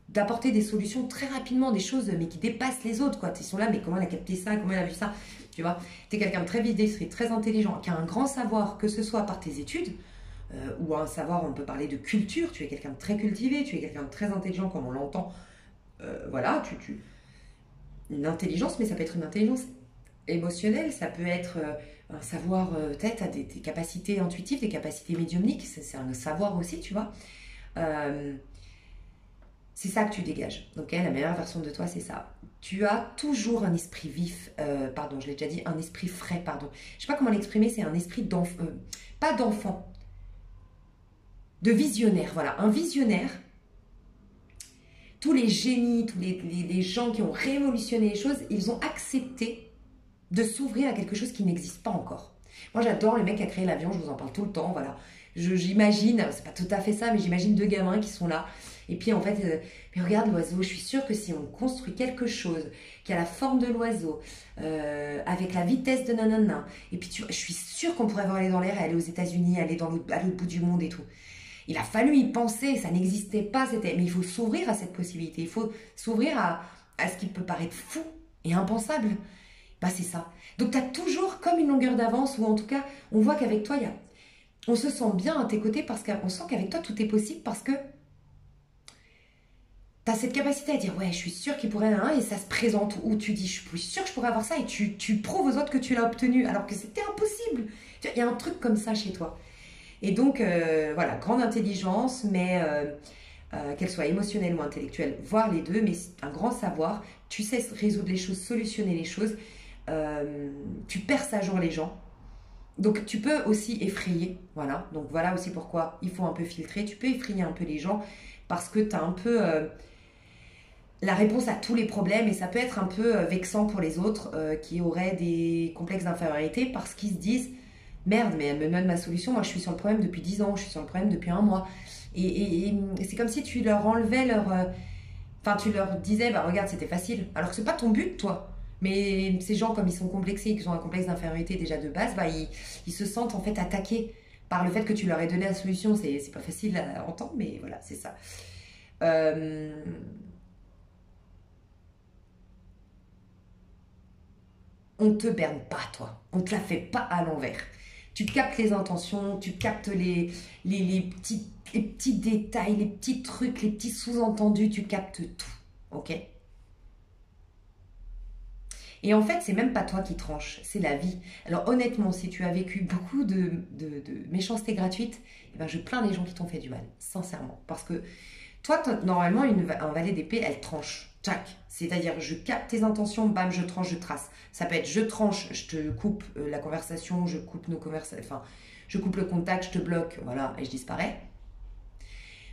d'apporter des solutions très rapidement, des choses mais qui dépassent les autres, quoi. Ils sont là, mais comment elle a capté ça, comment elle a vu ça, tu vois. Tu es quelqu'un de très vif d'esprit, très intelligent, qui a un grand savoir, que ce soit par tes études, ou un savoir, on peut parler de culture, tu es quelqu'un de très cultivé, tu es quelqu'un de très intelligent comme on l'entend, voilà, une intelligence, mais ça peut être une intelligence émotionnelle, ça peut être un savoir, peut-être, tu as des capacités intuitives, des capacités médiumniques, c'est un savoir aussi, tu vois. C'est ça que tu dégages. Donc, la meilleure version de toi, c'est ça. Tu as toujours un esprit vif, pardon, je l'ai déjà dit, un esprit frais, pardon. Je sais pas comment l'exprimer, c'est un esprit d'enfant, pas d'enfant, de visionnaire. Voilà, un visionnaire. Tous les génies, tous les gens qui ont révolutionné les choses, ils ont accepté de s'ouvrir à quelque chose qui n'existe pas encore. Moi, j'adore le mec qui a créé l'avion, je vous en parle tout le temps, voilà. J'imagine, c'est pas tout à fait ça, mais j'imagine deux gamins qui sont là. Et puis en fait, mais regarde l'oiseau, je suis sûre que si on construit quelque chose qui a la forme de l'oiseau, avec la vitesse de nanana, et puis je suis sûre qu'on pourrait aller dans l'air et aller aux États-Unis, aller à l'autre bout du monde et tout. Il a fallu y penser, ça n'existait pas, mais il faut s'ouvrir à cette possibilité, il faut s'ouvrir à ce qui peut paraître fou et impensable. Bah c'est ça. Donc tu as toujours comme une longueur d'avance, ou en tout cas, on voit qu'avec toi, on se sent bien à tes côtés, parce qu'on sent qu'avec toi, tout est possible, parce que tu as cette capacité à dire, ouais, je suis sûre qu'il pourrait avoir un, et ça se présente, ou tu dis, je suis sûre que je pourrais avoir ça, et tu prouves aux autres que tu l'as obtenu, alors que c'était impossible. Il y a un truc comme ça chez toi. Et donc, voilà, grande intelligence, mais qu'elle soit émotionnelle ou intellectuelle, voire les deux, mais un grand savoir. Tu sais résoudre les choses, solutionner les choses. Tu perces à jour les gens. Donc, tu peux aussi effrayer. Voilà, donc voilà aussi pourquoi il faut un peu filtrer. Tu peux effrayer un peu les gens parce que tu as un peu la réponse à tous les problèmes, et ça peut être un peu vexant pour les autres qui auraient des complexes d'infériorité parce qu'ils se disent: merde, mais elle me donne ma solution, moi je suis sur le problème depuis 10 ans, je suis sur le problème depuis un mois. Et c'est comme si tu leur enlevais leur... Enfin, tu leur disais, bah regarde, c'était facile. Alors que c'est pas ton but, toi. Mais ces gens, comme ils sont complexés, qu'ils ont un complexe d'infériorité déjà de base, bah ils se sentent en fait attaqués par le fait que tu leur aies donné la solution. C'est pas facile à entendre, mais voilà, c'est ça. On te berne pas, toi. On te la fait pas à l'envers. Tu captes les intentions, tu captes les petits détails, les petits trucs, les petits sous-entendus, tu captes tout, ok? Et en fait, c'est même pas toi qui tranches, c'est la vie. Alors honnêtement, si tu as vécu beaucoup de méchanceté gratuite, eh ben, je plains les gens qui t'ont fait du mal, sincèrement. Parce que toi, normalement, un valet d'épée, elle tranche. Tac. C'est-à-dire, je capte tes intentions, bam, je tranche, je trace. Ça peut être, je tranche, je te coupe la conversation, je coupe nos conversations, enfin, je coupe le contact, je te bloque, voilà, et je disparais.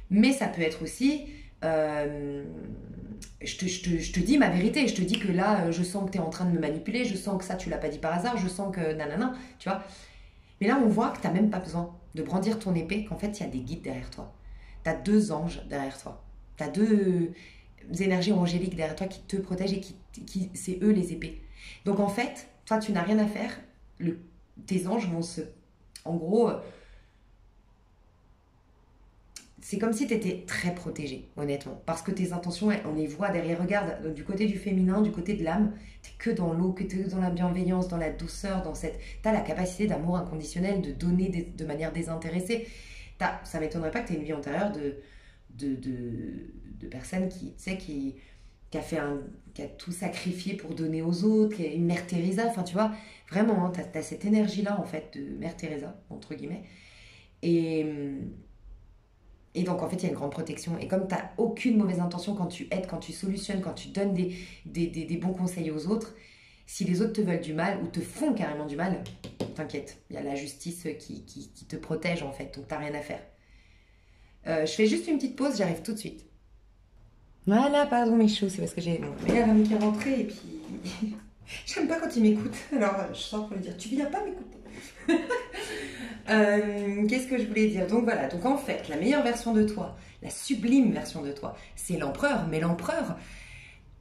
Mais ça peut être aussi, je te dis ma vérité, je te dis que là, je sens que tu es en train de me manipuler, je sens que ça, tu l'as pas dit par hasard, je sens que nanana, tu vois. Mais là, on voit que tu n'as même pas besoin de brandir ton épée, qu'en fait, il y a des guides derrière toi. Tu as deux anges derrière toi. Tu as deux énergies angéliques derrière toi qui te protègent, et c'est eux les épées. Donc en fait, toi, tu n'as rien à faire. Tes anges vont en gros, c'est comme si tu étais très protégé, honnêtement. Parce que tes intentions, on les voit derrière. Regarde, du côté du féminin, du côté de l'âme, tu que dans l'eau, que tu es dans la bienveillance, dans la douceur, tu as la capacité d'amour inconditionnel, de donner de manière désintéressée. Ça ne m'étonnerait pas que tu aies une vie antérieure de personnes qui a tout sacrifié pour donner aux autres, qui est une mère Teresa, enfin tu vois, vraiment, hein, tu as cette énergie-là en fait de mère Teresa, entre guillemets. Et donc en fait il y a une grande protection, et comme tu n'as aucune mauvaise intention quand tu aides, quand tu solutionnes, quand tu donnes des bons conseils aux autres, si les autres te veulent du mal ou te font carrément du mal, t'inquiète, il y a la justice qui te protège en fait, donc t'as rien à faire. Je fais juste une petite pause, j'arrive tout de suite. Voilà, pardon mes choux, c'est parce que j'ai mon meilleur ami qui est rentré, et puis j'aime pas quand il m'écoute, alors je sors pour lui dire: tu viens pas m'écouter. Qu'est-ce que je voulais dire? Donc voilà, donc en fait, la meilleure version de toi, la sublime version de toi, c'est l'empereur. Mais l'empereur,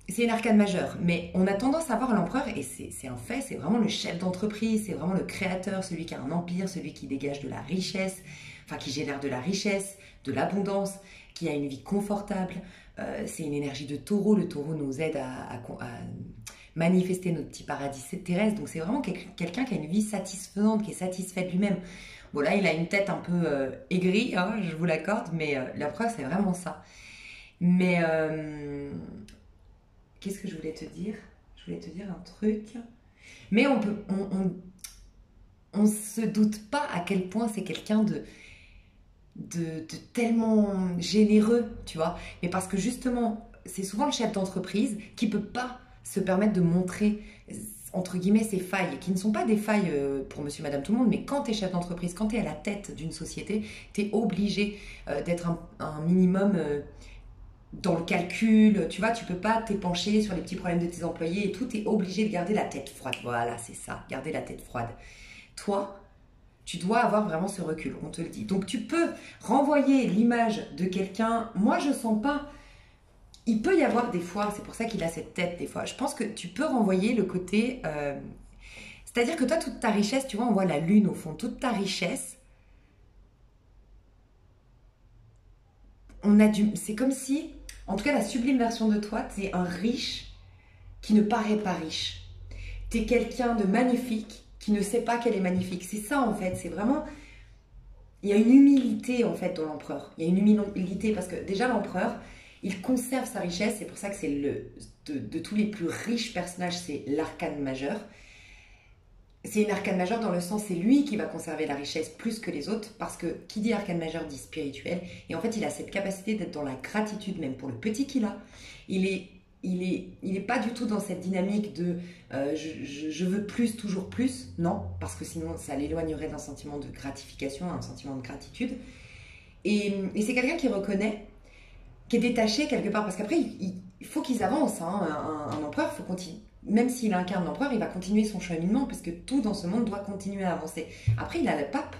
c'est une arcane majeure. Mais on a tendance à voir l'empereur, et c'est un fait, c'est vraiment le chef d'entreprise, c'est vraiment le créateur, celui qui a un empire, celui qui dégage de la richesse, enfin qui génère de la richesse, de l'abondance, qui a une vie confortable. C'est une énergie de taureau. Le taureau nous aide à manifester notre petit paradis terrestre. Donc c'est vraiment quelqu'un qui a une vie satisfaisante, qui est satisfait de lui-même. Bon là, il a une tête un peu aigrie, hein, je vous l'accorde, mais la preuve, c'est vraiment ça. Mais qu'est-ce que je voulais te dire? Je voulais te dire un truc. Mais on se doute pas à quel point c'est quelqu'un de tellement généreux, tu vois. Mais parce que justement, c'est souvent le chef d'entreprise qui peut pas se permettre de montrer entre guillemets, ces failles, qui ne sont pas des failles pour monsieur, madame, tout le monde, mais quand tu es chef d'entreprise, quand tu es à la tête d'une société, tu es obligé d'être un minimum dans le calcul, tu vois, tu peux pas t'épancher sur les petits problèmes de tes employés et tout, tu es obligé de garder la tête froide. Voilà, c'est ça, garder la tête froide. Toi, tu dois avoir vraiment ce recul, on te le dit. Donc tu peux renvoyer l'image de quelqu'un, moi je sens pas, il peut y avoir des fois, c'est pour ça qu'il a cette tête des fois, je pense que tu peux renvoyer le côté, c'est-à-dire que toi toute ta richesse, tu vois, on voit la lune au fond, toute ta richesse, c'est comme si, en tout cas la sublime version de toi, tu es un riche qui ne paraît pas riche. Tu es quelqu'un de magnifique qui ne sait pas qu'elle est magnifique. C'est ça en fait, c'est vraiment... Il y a une humilité en fait dans l'empereur. Il y a une humilité parce que déjà l'empereur, il conserve sa richesse. C'est pour ça que c'est de tous les plus riches personnages, c'est l'arcane majeur. C'est une arcane majeure dans le sens, c'est lui qui va conserver la richesse plus que les autres, parce que qui dit arcane majeur dit spirituel, et en fait il a cette capacité d'être dans la gratitude même pour le petit qu'il a. Il est pas du tout dans cette dynamique de je veux plus, toujours plus, non, parce que sinon ça l'éloignerait d'un sentiment de gratification, un sentiment de gratitude. Et c'est quelqu'un qui reconnaît, qui est détaché quelque part, parce qu'après il faut qu'ils avancent, hein. Un empereur, faut continuer. Même s'il incarne l'empereur, il va continuer son cheminement parce que tout dans ce monde doit continuer à avancer. Après, il a le pape.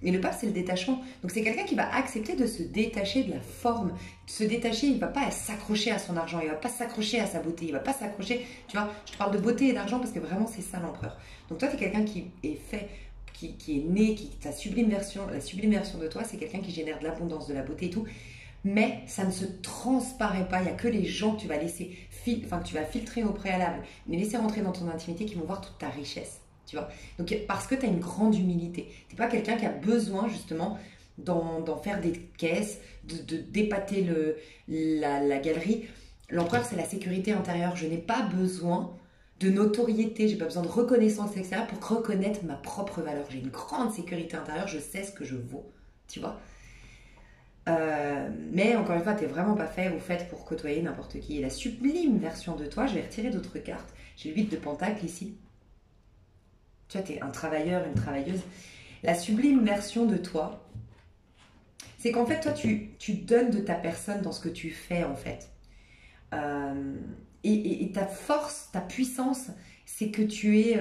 Et le pape, c'est le détachement. Donc, c'est quelqu'un qui va accepter de se détacher de la forme. De se détacher, il ne va pas s'accrocher à son argent. Il ne va pas s'accrocher à sa beauté. Il ne va pas s'accrocher... Tu vois, je te parle de beauté et d'argent parce que vraiment, c'est ça l'empereur. Donc, toi, tu es quelqu'un qui est fait... Qui est né, ta sublime version... La sublime version de toi, c'est quelqu'un qui génère de l'abondance, de la beauté et tout. Mais ça ne se transparaît pas. Il n'y a que les gens que tu vas laisser, que tu vas filtrer au préalable, mais laisser rentrer dans ton intimité, qui vont voir toute ta richesse. Tu vois. Donc, parce que tu as une grande humilité. Tu n'es pas quelqu'un qui a besoin justement d'en faire des caisses, de d'épater la galerie. L'empereur, c'est la sécurité intérieure. Je n'ai pas besoin de notoriété, j'ai pas besoin de reconnaissance extérieure pour reconnaître ma propre valeur. J'ai une grande sécurité intérieure, je sais ce que je vaux. Tu vois. Mais encore une fois, tu n'es vraiment pas fait ou faite pour côtoyer n'importe qui. Et la sublime version de toi, je vais retirer d'autres cartes. J'ai le 8 de Pentacle ici. Tu vois, tu es un travailleur, une travailleuse. La sublime version de toi, c'est qu'en fait, toi, tu donnes de ta personne dans ce que tu fais, en fait. Et ta force, ta puissance, c'est que tu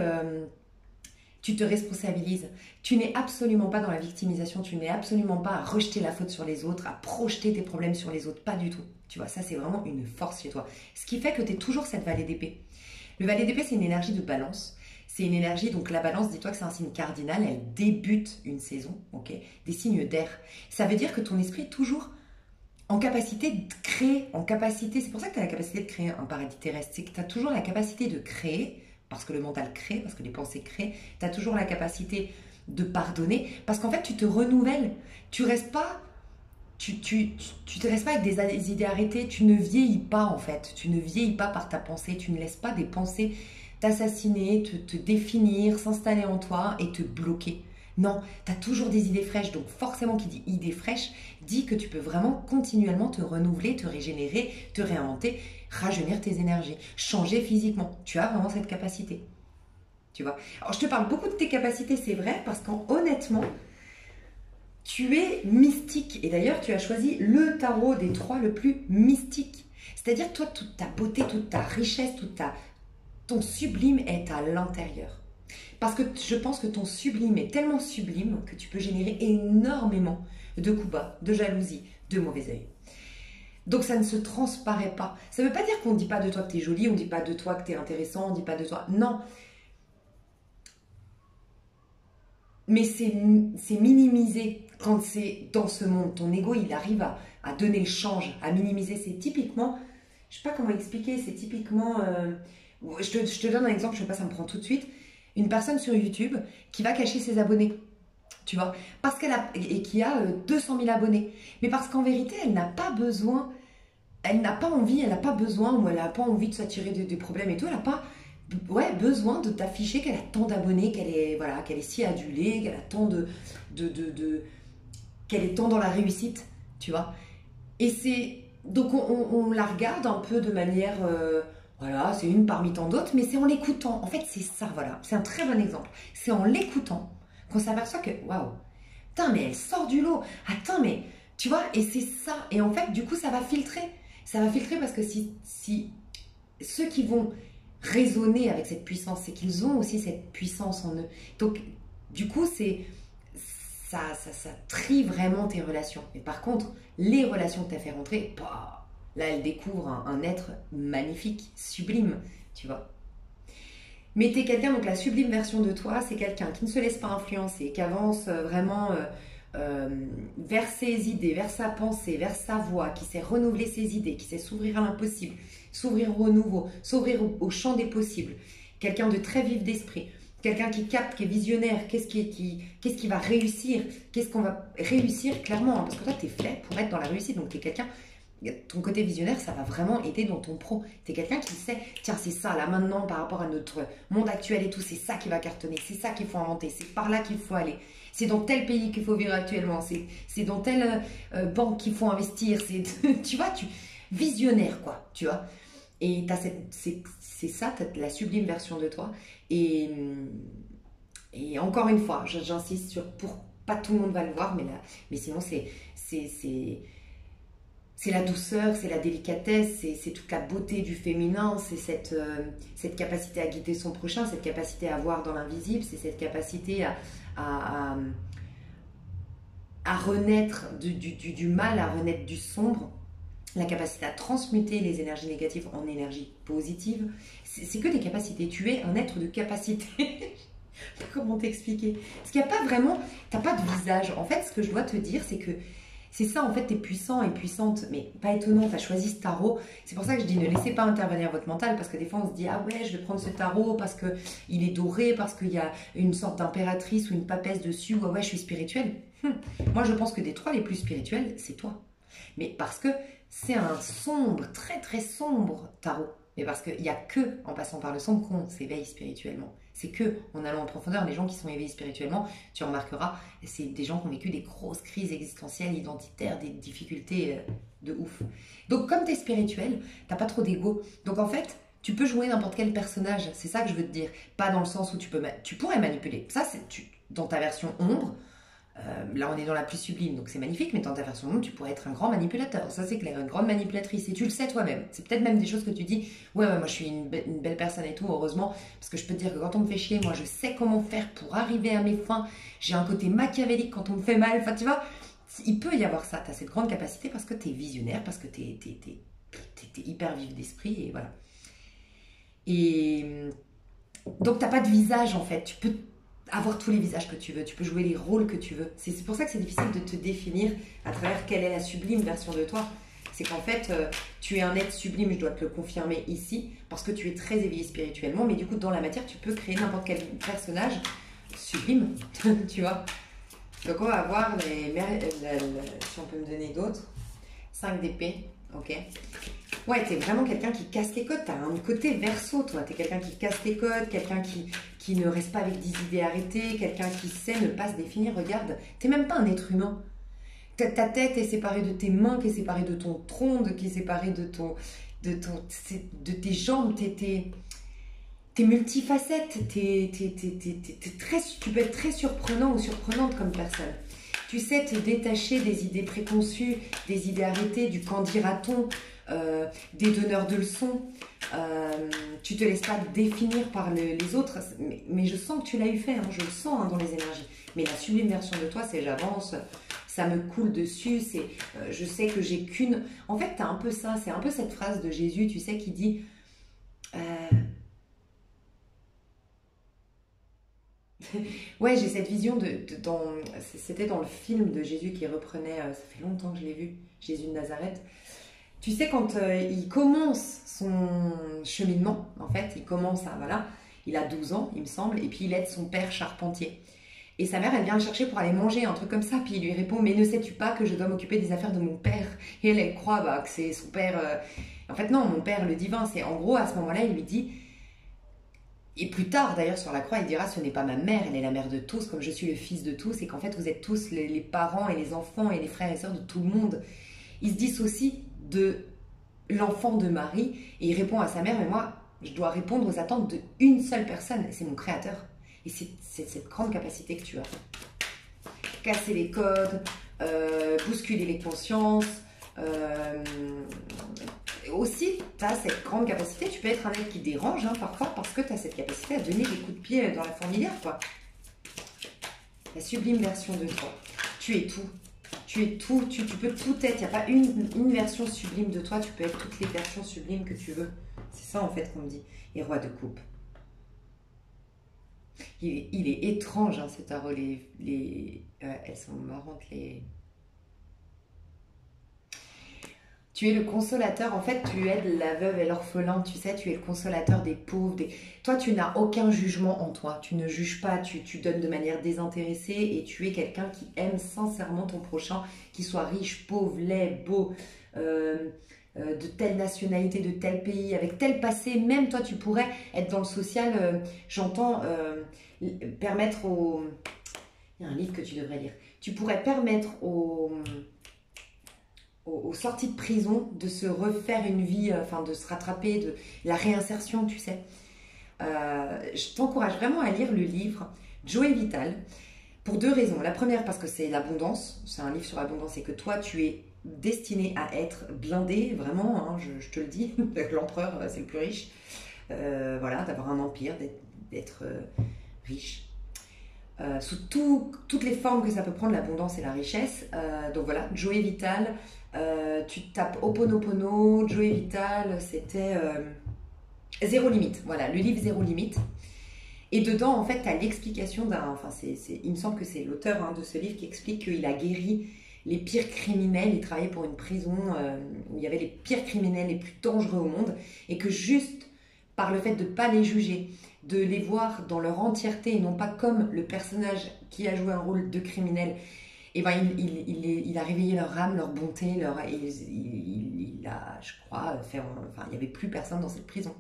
te responsabilises. Tu n'es absolument pas dans la victimisation, tu n'es absolument pas à rejeter la faute sur les autres, à projeter tes problèmes sur les autres, pas du tout. Tu vois, ça c'est vraiment une force chez toi. Ce qui fait que tu es toujours cette valet d'épée. Le valet d'épée, c'est une énergie de balance. C'est une énergie, donc la balance, dis-toi que c'est un signe cardinal, elle débute une saison, ok, des signes d'air. Ça veut dire que ton esprit est toujours en capacité de créer, c'est pour ça que tu as la capacité de créer un paradis terrestre, c'est que tu as toujours la capacité de créer, parce que le mental crée, parce que les pensées créent, tu as toujours la capacité de pardonner, parce qu'en fait, tu te renouvelles. Tu restes pas, te restes pas avec des idées arrêtées, tu ne vieillis pas en fait. Tu ne vieillis pas par ta pensée, tu ne laisses pas des pensées t'assassiner, te définir, s'installer en toi et te bloquer. Non, tu as toujours des idées fraîches, donc forcément qui dit idées fraîches, dit que tu peux vraiment continuellement te renouveler, te régénérer, te réinventer, rajeunir tes énergies, changer physiquement. Tu as vraiment cette capacité. Tu vois. Alors je te parle beaucoup de tes capacités, c'est vrai, parce qu'honnêtement, tu es mystique. Et d'ailleurs, tu as choisi le tarot des 3 le plus mystique. C'est-à-dire, toi, toute ta beauté, toute ta richesse, ton sublime est à l'intérieur. Parce que je pense que ton sublime est tellement sublime que tu peux générer énormément de coups bas, de jalousie, de mauvais œil. Donc ça ne se transparaît pas. Ça ne veut pas dire qu'on ne dit pas de toi que tu es jolie, on ne dit pas de toi que tu es intéressant, on ne dit pas de toi... Non. Mais c'est minimisé quand c'est dans ce monde. Ton ego, il arrive à donner le change, à minimiser. C'est typiquement... Je ne sais pas comment expliquer, c'est typiquement... je te donne un exemple, je ne sais pas, ça me prend tout de suite. Une personne sur YouTube qui va cacher ses abonnés, tu vois, parce qu'elle a, et qui a 200 000 abonnés. Mais parce qu'en vérité, elle n'a pas besoin, elle n'a pas envie, elle n'a pas besoin, ou elle n'a pas envie de s'attirer des problèmes et tout, elle n'a pas besoin de t'afficher qu'elle a tant d'abonnés, qu'elle est si adulée, qu'elle a tant qu'elle est tant dans la réussite, tu vois. Et c'est, donc on la regarde un peu de manière... Voilà, c'est une parmi tant d'autres, mais c'est en l'écoutant. En fait, c'est ça, voilà. C'est un très bon exemple. C'est en l'écoutant qu'on s'aperçoit que, waouh, putain, mais elle sort du lot. Attends, mais tu vois, et c'est ça. Et en fait, du coup, ça va filtrer. Ça va filtrer parce que si ceux qui vont raisonner avec cette puissance, c'est qu'ils ont aussi cette puissance en eux. Donc, du coup, ça trie vraiment tes relations. Mais par contre, les relations que tu as fait rentrer, bah, là, elles découvrent un être magnifique, sublime, tu vois. Mais tu es quelqu'un, donc la sublime version de toi, c'est quelqu'un qui ne se laisse pas influencer, qui avance vraiment vers ses idées, vers sa pensée, vers sa voix, qui sait renouveler ses idées, qui sait s'ouvrir à l'impossible, s'ouvrir au nouveau, s'ouvrir au champ des possibles. Quelqu'un de très vif d'esprit, quelqu'un qui capte, qui est visionnaire, qu'est-ce qui va réussir, qu'est-ce qu'on va réussir clairement, hein, parce que toi, tu es fait pour être dans la réussite, donc tu es quelqu'un. Ton côté visionnaire, ça va vraiment aider dans ton pro. Tu es quelqu'un qui sait, tiens, c'est ça, là maintenant, par rapport à notre monde actuel et tout, c'est ça qui va cartonner, c'est ça qu'il faut inventer, c'est par là qu'il faut aller. C'est dans tel pays qu'il faut vivre actuellement, c'est dans telle banque qu'il faut investir, tu vois, visionnaire, quoi, tu vois. Et c'est ça, tu as la sublime version de toi. Et encore une fois, j'insiste sur, pour pas tout le monde va le voir, mais sinon, c'est la douceur, c'est la délicatesse, c'est toute la beauté du féminin, c'est cette capacité à guider son prochain, cette capacité à voir dans l'invisible, c'est cette capacité à renaître du mal, à renaître du sombre, la capacité à transmuter les énergies négatives en énergies positives. C'est que des capacités. Tu es un être de capacité. Je sais pas comment t'expliquer. Parce qu'il n'y a pas vraiment... Tu n'as pas de visage. En fait, ce que je dois te dire, c'est que c'est ça, en fait, tu es puissant et puissante, mais pas étonnant, tu as choisi ce tarot. C'est pour ça que je dis, ne laissez pas intervenir votre mental, parce que des fois, on se dit, ah ouais, je vais prendre ce tarot parce qu'il est doré, parce qu'il y a une sorte d'impératrice ou une papesse dessus, ou ah ouais, je suis spirituelle. Moi, je pense que des trois les plus spirituels, c'est toi. Mais parce que c'est un sombre, très très sombre tarot. Mais parce qu'il n'y a que en passant par le sombre qu'on s'éveille spirituellement. C'est que en allant en profondeur, les gens qui sont éveillés spirituellement, tu remarqueras, c'est des gens qui ont vécu des grosses crises existentielles, identitaires, des difficultés de ouf. Donc comme tu es spirituel, tu n'as pas trop d'ego. Donc en fait, tu peux jouer n'importe quel personnage, c'est ça que je veux te dire. Pas dans le sens où tu pourrais manipuler. Ça, c'est dans ta version ombre. Là, on est dans la plus sublime, donc c'est magnifique, mais dans ta version ombre, tu pourrais être un grand manipulateur. Ça, c'est clair, une grande manipulatrice. Et tu le sais toi-même. C'est peut-être même des choses que tu dis, ouais, moi, je suis une belle personne et tout, heureusement. Parce que je peux te dire que quand on me fait chier, moi, je sais comment faire pour arriver à mes fins. J'ai un côté machiavélique quand on me fait mal. Enfin, tu vois, il peut y avoir ça. Tu as cette grande capacité parce que tu es visionnaire, parce que tu es hyper vif d'esprit, et voilà. Et donc, tu n'as pas de visage, en fait. Tu peux avoir tous les visages que tu veux, tu peux jouer les rôles que tu veux. C'est pour ça que c'est difficile de te définir à travers quelle est la sublime version de toi. C'est qu'en fait, tu es un être sublime, je dois te le confirmer ici, parce que tu es très éveillé spirituellement, mais du coup, dans la matière, tu peux créer n'importe quel personnage sublime, tu vois. Donc, on va voir si on peut me donner d'autres. 5 d'épée, ok. Ouais, t'es vraiment quelqu'un qui casse les codes, t'as un côté verso, toi. T'es quelqu'un qui casse les codes, quelqu'un qui ne reste pas avec 10 idées arrêtées, quelqu'un qui sait ne pas se définir. Regarde, t'es même pas un être humain. Ta tête est séparée de tes mains, qui est séparée de ton tronc, qui est séparée de tes jambes. T'es multifacette, tu peux être très surprenant ou surprenante comme personne. Tu sais te détacher des idées préconçues, des idées arrêtées, du qu'en dira-t-on, des donneurs de leçons. Tu te laisses pas définir par les autres, mais je sens que tu l'as eu fait, hein, je le sens, hein, dans les énergies. Mais la sublime version de toi, c'est j'avance, ça me coule dessus, c'est je sais que j'ai qu'une... En fait, tu as un peu ça, c'est un peu cette phrase de Jésus, tu sais, qui dit... Ouais, j'ai cette vision c'était dans le film de Jésus qui reprenait, ça fait longtemps que je l'ai vu, Jésus de Nazareth. Tu sais, quand il commence son cheminement, en fait, voilà, il a 12 ans, il me semble, et puis il aide son père charpentier. Et sa mère, elle vient le chercher pour aller manger, un truc comme ça, puis il lui répond, mais ne sais-tu pas que je dois m'occuper des affaires de mon père? Et elle croit que c'est son père. En fait, non, mon père, le divin, c'est en gros, à ce moment-là, il lui dit... Et plus tard, d'ailleurs, sur la croix, il dira, ce n'est pas ma mère, elle est la mère de tous, comme je suis le fils de tous, et qu'en fait, vous êtes tous les parents et les enfants et les frères et sœurs de tout le monde. Il se dissocie de l'enfant de Marie, et il répond à sa mère, mais moi, je dois répondre aux attentes d'une seule personne, et c'est mon créateur. Et c'est cette grande capacité que tu as. Casser les codes, bousculer les consciences. Aussi, tu as cette grande capacité, tu peux être un être qui dérange hein, parfois, parce que tu as cette capacité à donner des coups de pied dans la fourmilière, quoi. La sublime version de toi. Tu es tout. Tu es tout, tu peux tout être. Il n'y a pas une version sublime de toi, tu peux être toutes les versions sublimes que tu veux. C'est ça en fait qu'on me dit. Et roi de coupe. Il est étrange hein, ce tarot. Elles sont marrantes les... Tu es le consolateur, en fait, tu aides la veuve et l'orphelin, tu sais, tu es le consolateur des pauvres. Toi, tu n'as aucun jugement en toi, tu ne juges pas, tu donnes de manière désintéressée et tu es quelqu'un qui aime sincèrement ton prochain, qu'il soit riche, pauvre, laid, beau, de telle nationalité, de tel pays, avec tel passé. Même toi, tu pourrais être dans le social, j'entends, permettre aux... Il y a un livre que tu devrais lire. Tu pourrais permettre aux sorties de prison, de se refaire une vie, enfin de se rattraper, de la réinsertion, tu sais. Je t'encourage vraiment à lire le livre Joey Vital pour deux raisons. La première, parce que c'est l'abondance, c'est un livre sur l'abondance et que toi, tu es destiné à être blindé, vraiment, hein, je te le dis, l'empereur, c'est le plus riche. Voilà, d'avoir un empire, d'être riche. Sous toutes les formes que ça peut prendre, l'abondance et la richesse. Donc voilà, Joey Vital, tu tapes Ho'oponopono, Joey Vital, c'était Zéro Limite. Voilà, le livre Zéro Limite. Et dedans, en fait, tu as l'explication d'un... Enfin, il me semble que c'est l'auteur hein, de ce livre qui explique qu'il a guéri les pires criminels. Il travaillait pour une prison où il y avait les pires criminels les plus dangereux au monde. Et que juste par le fait de ne pas les juger, de les voir dans leur entièreté et non pas comme le personnage qui a joué un rôle de criminel, et ben il a réveillé leur âme, leur bonté, il a, je crois, fait... Enfin, il n'y avait plus personne dans cette prison.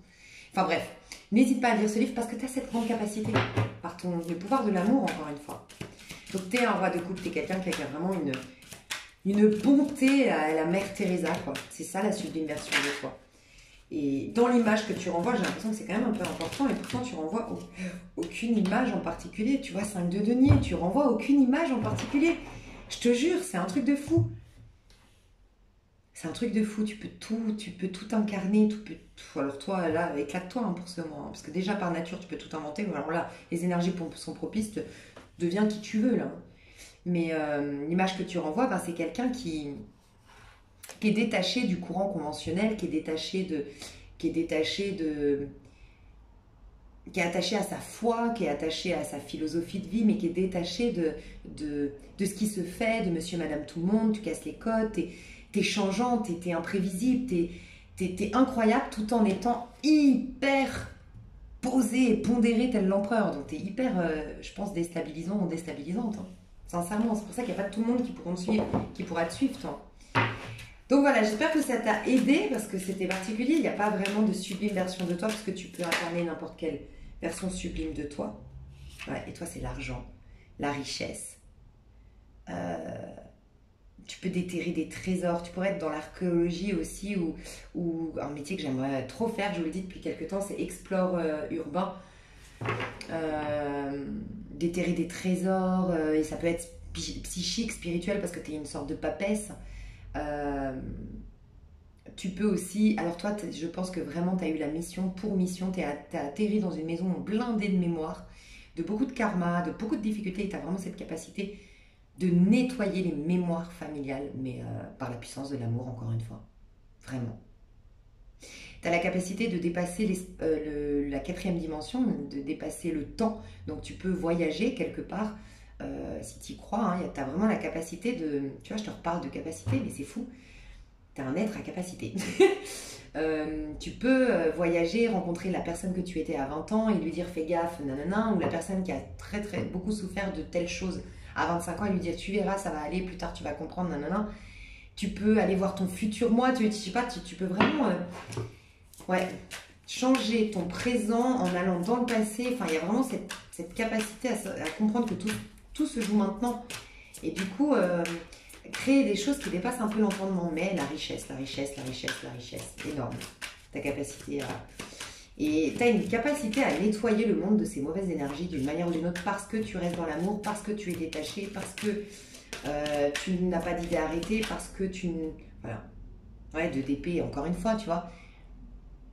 Enfin bref, n'hésite pas à lire ce livre parce que tu as cette grande capacité, par le pouvoir de l'amour, encore une fois. Donc tu es un roi de coupe, tu es quelqu'un qui a vraiment une bonté à la mère Teresa, quoi. C'est ça la sublime version de toi. Et dans l'image que tu renvoies, j'ai l'impression que c'est quand même un peu important et pourtant tu renvoies aucune image en particulier. Tu vois, 5 de denier, tu renvoies aucune image en particulier. Je te jure, c'est un truc de fou. C'est un truc de fou, tu peux tout incarner, alors toi, là, éclate-toi hein, pour ce moment. Hein, parce que déjà, par nature, tu peux tout inventer. Alors là, les énergies sont propices, deviens qui tu veux, là. Mais l'image que tu renvoies, ben, c'est quelqu'un qui est détaché du courant conventionnel, qui est attaché à sa foi, qui est attaché à sa philosophie de vie, mais qui est détaché de ce qui se fait, de monsieur, madame, tout le monde. Tu casses les codes, t'es changeante, t'es imprévisible, t'es incroyable tout en étant hyper posée et pondérée tel l'empereur. Donc t'es hyper, je pense, déstabilisant ou déstabilisante. Hein. Sincèrement, c'est pour ça qu'il n'y a pas tout le monde qui pourra te suivre, toi. Donc voilà, j'espère que ça t'a aidé parce que c'était particulier. Il n'y a pas vraiment de sublime version de toi parce que tu peux incarner n'importe quelle version sublime de toi. Ouais, et toi, c'est l'argent, la richesse. Tu peux déterrer des trésors. Tu pourrais être dans l'archéologie aussi ou un métier que j'aimerais trop faire, je vous le dis depuis quelques temps, c'est explore urbain. Déterrer des trésors et ça peut être psychique, spirituel parce que tu es une sorte de papesse. Tu peux aussi, alors toi je pense que vraiment tu as eu la mission, tu as atterri dans une maison blindée de mémoire, de beaucoup de karma, de beaucoup de difficultés et tu as vraiment cette capacité de nettoyer les mémoires familiales, mais par la puissance de l'amour encore une fois, vraiment. Tu as la capacité de dépasser la 4e dimension, de dépasser le temps, donc tu peux voyager quelque part. Si tu y crois, hein, tu as vraiment la capacité de... Tu vois, je te reparle de capacité, mais c'est fou. Tu es un être à capacité. Tu peux voyager, rencontrer la personne que tu étais à 20 ans et lui dire fais gaffe, nanana, ou la personne qui a beaucoup souffert de telle chose à 25 ans et lui dire tu verras, ça va aller, plus tard tu vas comprendre, nanana. Tu peux aller voir ton futur moi, je sais pas, tu peux vraiment changer ton présent en allant dans le passé. Enfin, il y a vraiment cette capacité à comprendre que tout se joue maintenant. Et du coup, créer des choses qui dépassent un peu l'entendement, mais la richesse, énorme. Ta capacité à... Et tu as une capacité à nettoyer le monde de ces mauvaises énergies d'une manière ou d'une autre parce que tu restes dans l'amour, parce que tu es détaché, parce que tu n'as pas d'idée arrêtée, parce que tu... Voilà. Ouais, 2DP, encore une fois, tu vois.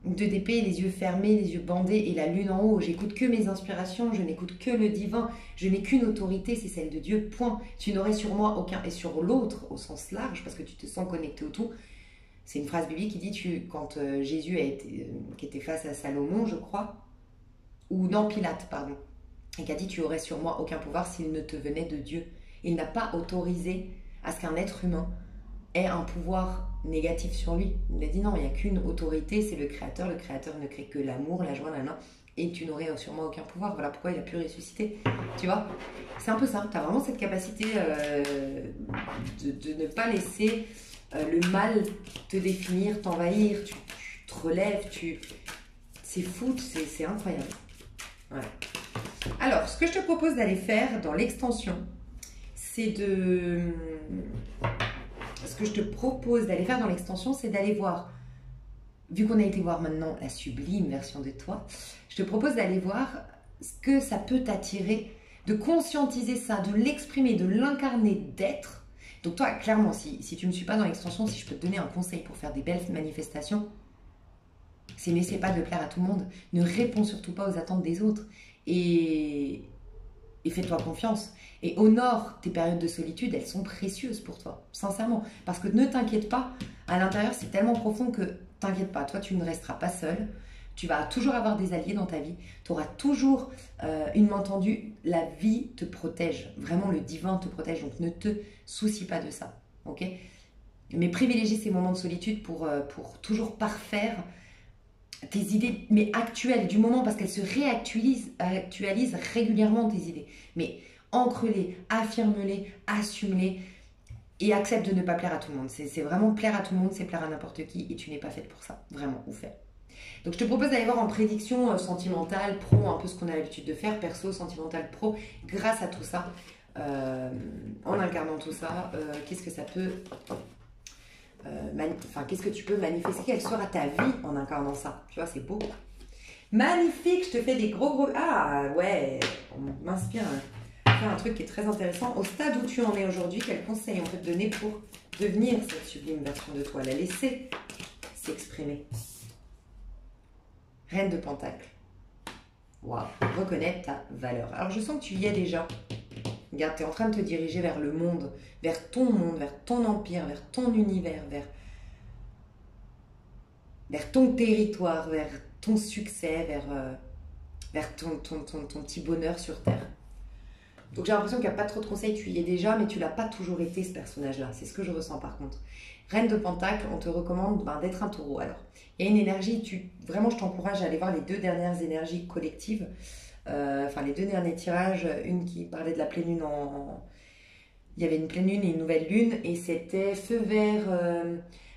2DP, les yeux fermés, les yeux bandés et la lune en haut. J'écoute que mes inspirations, je n'écoute que le divin. Je n'ai qu'une autorité, c'est celle de Dieu, point. Tu n'aurais sur moi aucun... Et sur l'autre, au sens large, parce que tu te sens connecté au tout. C'est une phrase biblique qui dit, quand Jésus qui était face à Salomon, je crois, ou non, Pilate, pardon, et qui a dit, tu aurais sur moi aucun pouvoir s'il ne te venait de Dieu. Il n'a pas autorisé à ce qu'un être humain ait un pouvoir négatif sur lui. Il a dit non, il n'y a qu'une autorité, c'est le Créateur. Le Créateur ne crée que l'amour, la joie, et tu n'aurais sur moi aucun pouvoir. Voilà pourquoi il a pu ressusciter. Tu vois, c'est un peu ça. Tu as vraiment cette capacité de ne pas laisser le mal te définir, t'envahir. Tu te relèves, c'est fou, c'est incroyable. Ouais. Alors, ce que je te propose d'aller faire dans l'extension, c'est de... Ce que je te propose d'aller faire dans l'extension, c'est d'aller voir, vu qu'on a été voir maintenant la sublime version de toi, je te propose d'aller voir ce que ça peut t'attirer, de conscientiser ça, de l'exprimer, de l'incarner, d'être. Donc toi, clairement, si tu ne me suis pas dans l'extension, si je peux te donner un conseil pour faire des belles manifestations, c'est n'essaie pas de plaire à tout le monde. Ne réponds surtout pas aux attentes des autres. Et fais-toi confiance. Et honore tes périodes de solitude, elles sont précieuses pour toi, sincèrement. Parce que ne t'inquiète pas, à l'intérieur, c'est tellement profond que t'inquiète pas, toi, tu ne resteras pas seul. Tu vas toujours avoir des alliés dans ta vie. Tu auras toujours une main tendue. La vie te protège. Vraiment, le divin te protège. Donc, ne te soucie pas de ça. Ok? Mais privilégie ces moments de solitude pour toujours parfaire tes idées, mais actuelles, du moment, parce qu'elles se actualisent régulièrement, tes idées. Mais ancre-les, affirme-les, assume-les et accepte de ne pas plaire à tout le monde. C'est vraiment plaire à tout le monde, c'est plaire à n'importe qui et tu n'es pas faite pour ça, vraiment, ou fait. Donc je te propose d'aller voir en prédiction sentimentale, pro, un peu ce qu'on a l'habitude de faire, perso, sentimentale, pro, grâce à tout ça, en incarnant tout ça, qu'est-ce que ça peut... qu'est-ce que tu peux manifester, quelle sera ta vie en incarnant ça, tu vois, c'est beau. Magnifique, je te fais des gros... Ah ouais, on m'inspire faire un truc qui est très intéressant. Au stade où tu en es aujourd'hui, quel conseil on peut te donner pour devenir cette sublime version de toi, la laisser s'exprimer. Reine de Pentacle. Waouh, reconnaître ta valeur. Alors je sens que tu y es déjà. Regarde, tu es en train de te diriger vers le monde, vers ton empire, vers ton univers, vers ton territoire, vers ton succès, vers ton petit bonheur sur Terre. Donc j'ai l'impression qu'il n'y a pas trop de conseils, tu y es déjà, mais tu l'as pas toujours été ce personnage-là. C'est ce que je ressens par contre. Reine de Pentacle, on te recommande d'être un taureau. Alors, il y a une énergie, vraiment je t'encourage à aller voir les 2 dernières énergies collectives. Les 2 derniers tirages, une qui parlait de la pleine lune il y avait une pleine lune et une nouvelle lune, et c'était feu vert,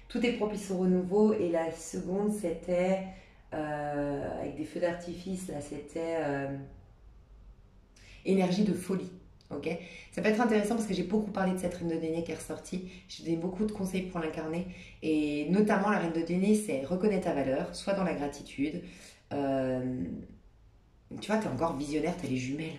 tout est propice au renouveau, et la seconde c'était avec des feux d'artifice, là c'était énergie de folie. Ok, ça peut être intéressant parce que j'ai beaucoup parlé de cette reine de denier qui est ressortie. J'ai donné beaucoup de conseils pour l'incarner, et notamment la reine de denier, c'est reconnaître ta valeur, soit dans la gratitude. Tu vois, tu es encore visionnaire, tu as les jumelles.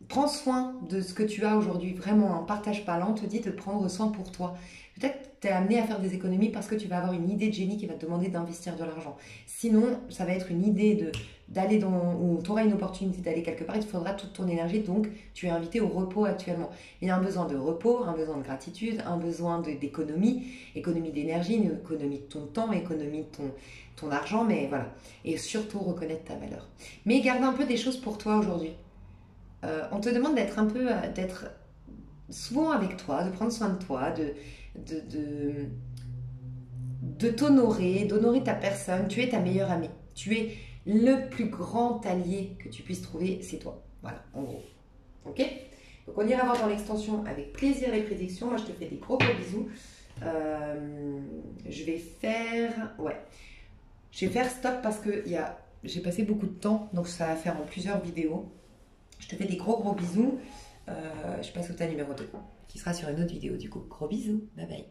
Prends soin de ce que tu as aujourd'hui, vraiment, un partage pas. Là, on te dit de prendre soin pour toi. Peut-être que tu es amené à faire des économies parce que tu vas avoir une idée de génie qui va te demander d'investir de l'argent. Sinon, ça va être une idée d'aller ou tu auras une opportunité d'aller quelque part, il te faudra toute ton énergie, donc tu es invité au repos actuellement. Il y a un besoin de repos, un besoin de gratitude, un besoin d'économie, économie d'énergie, une économie de ton temps, économie de ton argent, mais voilà. Et surtout, reconnaître ta valeur. Mais garde un peu des choses pour toi aujourd'hui. On te demande d'être souvent avec toi, de prendre soin de toi, de t'honorer, d'honorer ta personne. Tu es ta meilleure amie. Tu es le plus grand allié que tu puisses trouver, c'est toi. Voilà, en gros. Ok? Donc on ira voir dans l'extension avec plaisir les prédictions. Moi, je te fais des gros bisous. Je vais faire... Ouais. Je vais faire stop parce que j'ai passé beaucoup de temps, donc ça va faire en plusieurs vidéos. Je te fais des gros bisous. je passe au tas numéro 2, qui sera sur une autre vidéo du coup. Gros bisous, bye bye.